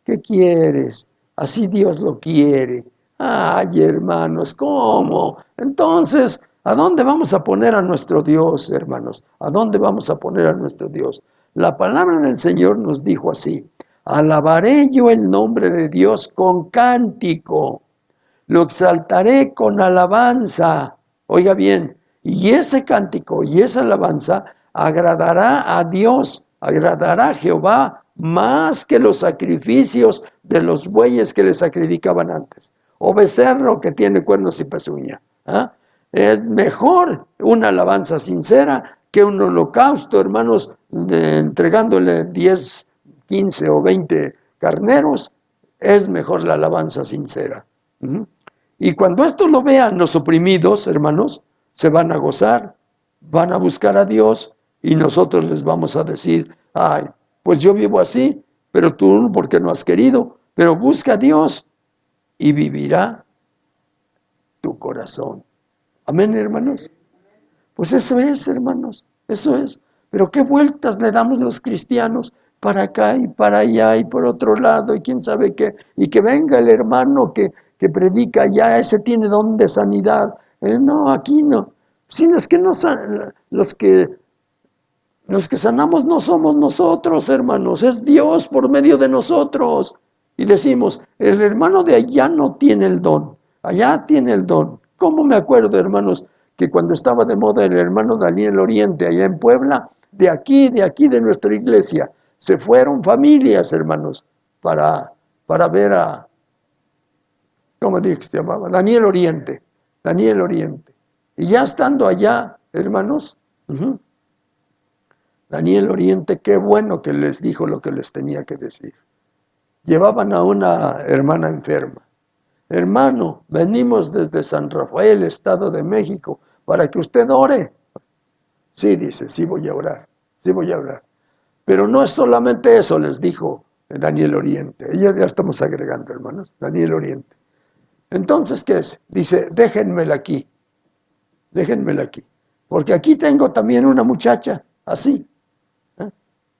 ¿qué quieres? Así Dios lo quiere. Ay, hermanos, ¿cómo? Entonces, ¿a dónde vamos a poner a nuestro Dios, hermanos? ¿A dónde vamos a poner a nuestro Dios? La palabra del Señor nos dijo así: alabaré yo el nombre de Dios con cántico, lo exaltaré con alabanza. Oiga bien, y ese cántico y esa alabanza agradará a Dios, agradará a Jehová más que los sacrificios de los bueyes que le sacrificaban antes, o becerro que tiene cuernos y pezuña. Es mejor una alabanza sincera que un holocausto, hermanos, entregándole 10, 15 o 20 carneros. Es mejor la alabanza sincera. Y cuando esto lo vean los oprimidos, hermanos, se van a gozar, van a buscar a Dios, y nosotros les vamos a decir, ay, pues yo vivo así, pero tú porque no has querido, pero busca a Dios y vivirá tu corazón. Amén, hermanos. Pues eso es, hermanos, eso es. Pero qué vueltas le damos los cristianos para acá y para allá y por otro lado y quién sabe qué. Y que venga el hermano que predica ya, ese tiene don de sanidad. No, aquí no. Sí, los que sanamos no somos nosotros, hermanos, es Dios por medio de nosotros. Y decimos, el hermano de allá no tiene el don, allá tiene el don. ¿Cómo me acuerdo, hermanos, que cuando estaba de moda el hermano Daniel Oriente allá en Puebla, de aquí de nuestra iglesia, se fueron familias, hermanos, para ver a, ¿cómo dije que se llamaba? Daniel Oriente. Y ya estando allá, hermanos, Daniel Oriente, qué bueno que les dijo lo que les tenía que decir. Llevaban a una hermana enferma. Hermano, venimos desde San Rafael, Estado de México, para que usted ore. Sí, dice, sí voy a orar. Pero no es solamente eso, les dijo Daniel Oriente. Ya estamos agregando, hermanos, Daniel Oriente. Entonces, ¿qué es? Dice, déjenmela aquí, porque aquí tengo también una muchacha, así,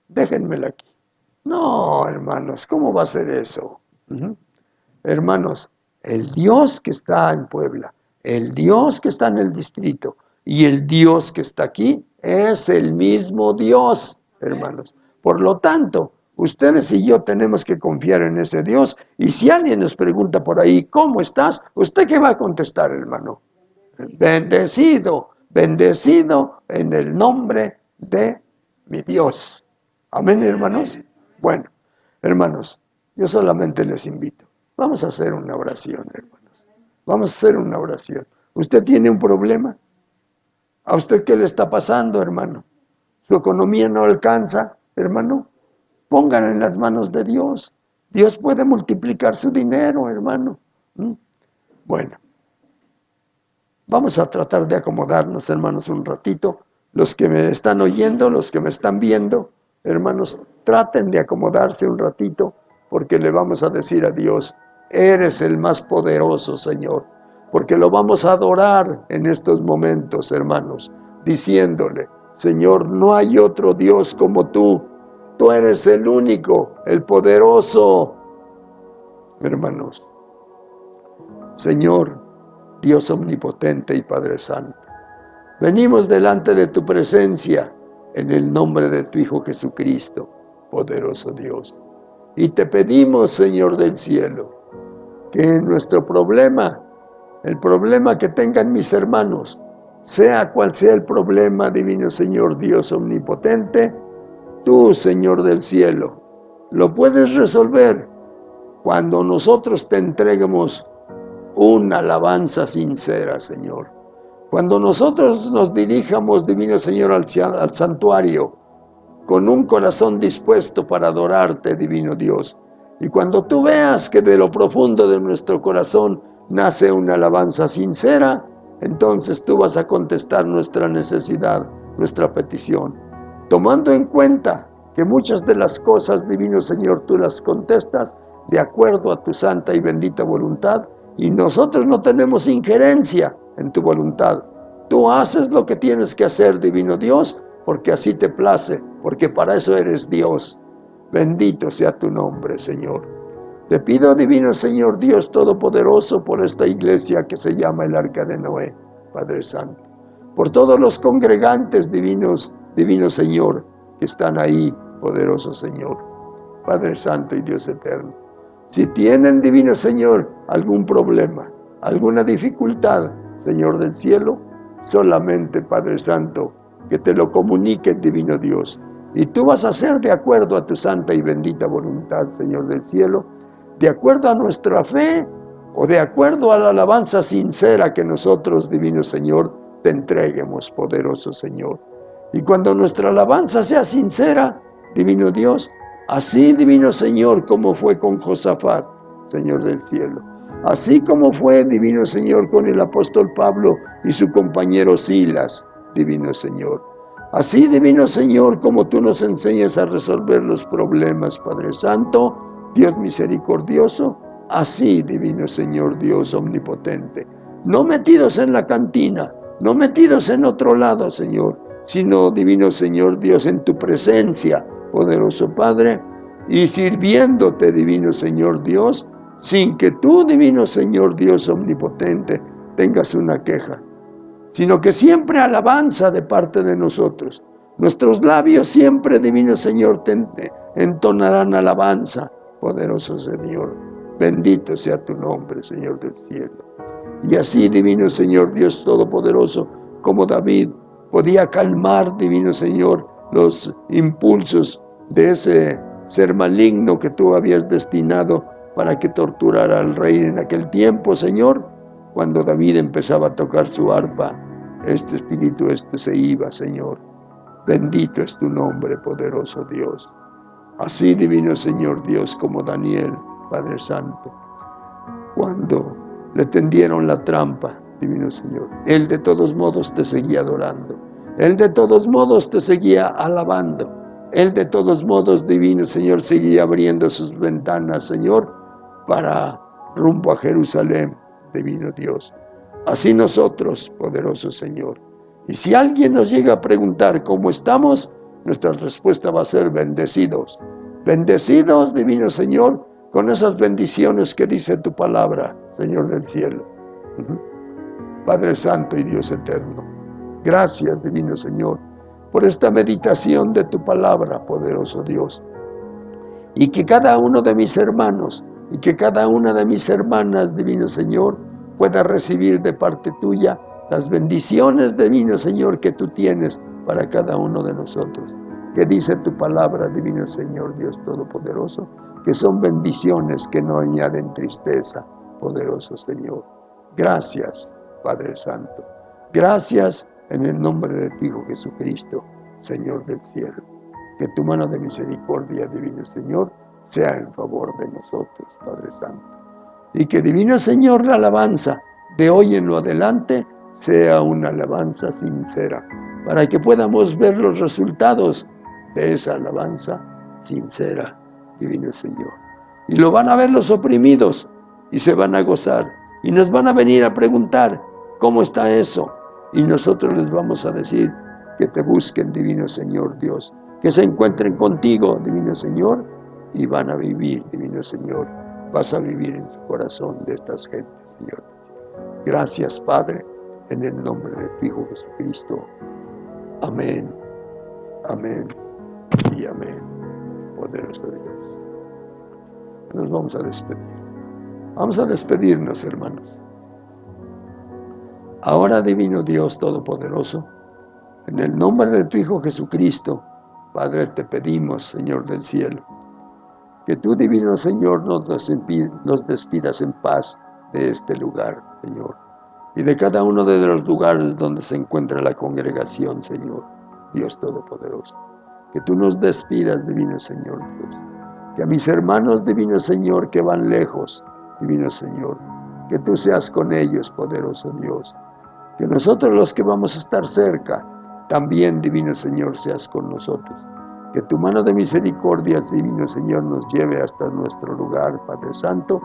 déjenmela aquí. No, hermanos, ¿cómo va a ser eso? Hermanos, el Dios que está en Puebla, el Dios que está en el distrito y el Dios que está aquí es el mismo Dios, hermanos. Por lo tanto, ustedes y yo tenemos que confiar en ese Dios. Y si alguien nos pregunta por ahí, ¿cómo estás? ¿Usted qué va a contestar, hermano? Bendecido en el nombre de mi Dios. Amén, hermanos. Bueno, hermanos, yo solamente les invito. Vamos a hacer una oración, hermanos. ¿Usted tiene un problema? ¿A usted qué le está pasando, hermano? ¿Su economía no alcanza, hermano? Pónganla en las manos de Dios. Dios puede multiplicar su dinero, hermano. Bueno, vamos a tratar de acomodarnos, hermanos, un ratito. Los que me están oyendo, los que me están viendo, hermanos, traten de acomodarse un ratito, porque le vamos a decir a Dios, eres el más poderoso, Señor, porque lo vamos a adorar en estos momentos, hermanos, diciéndole, Señor, no hay otro Dios como tú eres el único, el poderoso, hermanos. Señor, Dios omnipotente y Padre Santo, venimos delante de tu presencia en el nombre de tu Hijo Jesucristo, poderoso Dios. Y te pedimos, Señor del cielo, que nuestro problema, el problema que tengan mis hermanos, sea cual sea el problema, divino Señor Dios omnipotente, tú, Señor del cielo, lo puedes resolver cuando nosotros te entreguemos una alabanza sincera, Señor. Cuando nosotros nos dirijamos, divino Señor, al santuario, con un corazón dispuesto para adorarte, divino Dios. Y cuando tú veas que de lo profundo de nuestro corazón nace una alabanza sincera, entonces tú vas a contestar nuestra necesidad, nuestra petición. Tomando en cuenta que muchas de las cosas, divino Señor, tú las contestas de acuerdo a tu santa y bendita voluntad, y nosotros no tenemos injerencia en tu voluntad. Tú haces lo que tienes que hacer, divino Dios, porque así te place, porque para eso eres Dios. Bendito sea tu nombre, Señor. Te pido, divino Señor Dios Todopoderoso, por esta iglesia que se llama el Arca de Noé, Padre Santo. Por todos los congregantes divinos, divino Señor, que están ahí, poderoso Señor. Padre Santo y Dios eterno. Si tienen, divino Señor, algún problema, alguna dificultad, Señor del cielo, solamente, Padre Santo, que te lo comunique, divino Dios. Y tú vas a hacer de acuerdo a tu santa y bendita voluntad, Señor del cielo, de acuerdo a nuestra fe o de acuerdo a la alabanza sincera que nosotros, divino Señor, te entreguemos, poderoso Señor. Y cuando nuestra alabanza sea sincera, divino Dios, así, divino Señor, como fue con Josafat, Señor del cielo. Así como fue, divino Señor, con el apóstol Pablo y su compañero Silas, divino Señor. Así, divino Señor, como tú nos enseñas a resolver los problemas, Padre Santo, Dios misericordioso, así, divino Señor, Dios omnipotente. No metidos en la cantina, no metidos en otro lado, Señor, sino, divino Señor, Dios, en tu presencia, poderoso Padre, y sirviéndote, divino Señor Dios, sin que tú, divino Señor Dios omnipotente, tengas una queja. sino que siempre alabanza de parte de nosotros. Nuestros labios siempre, divino Señor, entonarán alabanza, poderoso Señor. Bendito sea tu nombre, Señor del cielo. Y así, divino Señor, Dios Todopoderoso, como David podía calmar, divino Señor, los impulsos de ese ser maligno que tú habías destinado para que torturara al rey en aquel tiempo, Señor. Cuando David empezaba a tocar su arpa, este espíritu se iba, Señor. Bendito es tu nombre, poderoso Dios. Así, divino Señor Dios, como Daniel, Padre Santo, cuando le tendieron la trampa, divino Señor, Él de todos modos te seguía adorando. Él de todos modos te seguía alabando. Él de todos modos, divino Señor, seguía abriendo sus ventanas, Señor, para rumbo a Jerusalén, divino Dios. Así nosotros, poderoso Señor. Y si alguien nos llega a preguntar cómo estamos, nuestra respuesta va a ser bendecidos. Bendecidos, divino Señor, con esas bendiciones que dice tu palabra, Señor del cielo. Padre Santo y Dios eterno, gracias, divino Señor, por esta meditación de tu palabra, poderoso Dios. Y que cada uno de mis hermanos y que cada una de mis hermanas, divino Señor, pueda recibir de parte tuya las bendiciones, divino Señor, que tú tienes para cada uno de nosotros. Que dice tu palabra, divino Señor, Dios Todopoderoso, que son bendiciones que no añaden tristeza, poderoso Señor. Gracias, Padre Santo. Gracias en el nombre de tu Hijo Jesucristo, Señor del cielo. Que tu mano de misericordia, divino Señor, sea en favor de nosotros, Padre Santo. Y que, divino Señor, la alabanza de hoy en lo adelante sea una alabanza sincera, para que podamos ver los resultados de esa alabanza sincera, divino Señor. Y lo van a ver los oprimidos y se van a gozar. Y nos van a venir a preguntar, ¿cómo está eso? Y nosotros les vamos a decir que te busquen, divino Señor Dios, que se encuentren contigo, divino Señor, y van a vivir, divino Señor. Vas a vivir en su corazón de estas gentes, Señor. Gracias, Padre, en el nombre de tu Hijo Jesucristo. Amén, amén y amén. Poderoso Dios. Nos vamos a despedir. Vamos a despedirnos, hermanos. Ahora, divino Dios Todopoderoso, en el nombre de tu Hijo Jesucristo, Padre, te pedimos, Señor del cielo, que tú, divino Señor, nos despidas en paz de este lugar, Señor, y de cada uno de los lugares donde se encuentra la congregación, Señor, Dios Todopoderoso. Que tú nos despidas, divino Señor Dios. Que a mis hermanos, divino Señor, que van lejos, divino Señor, que tú seas con ellos, poderoso Dios. Que nosotros los que vamos a estar cerca, también, divino Señor, seas con nosotros. Que tu mano de misericordia, divino Señor, nos lleve hasta nuestro lugar, Padre Santo.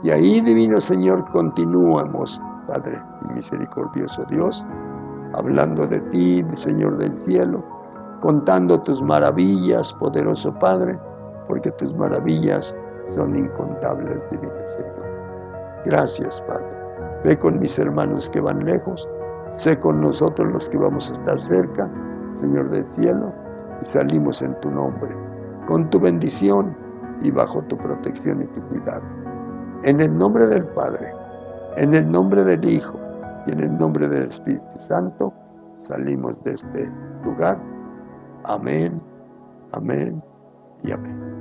Y ahí, divino Señor, continuamos, Padre y misericordioso Dios, hablando de ti, Señor del cielo, contando tus maravillas, poderoso Padre, porque tus maravillas son incontables, divino Señor. Gracias, Padre. Ve con mis hermanos que van lejos, sé con nosotros los que vamos a estar cerca, Señor del cielo, y salimos en tu nombre, con tu bendición y bajo tu protección y tu cuidado. En el nombre del Padre, en el nombre del Hijo y en el nombre del Espíritu Santo, salimos de este lugar. Amén, amén y amén.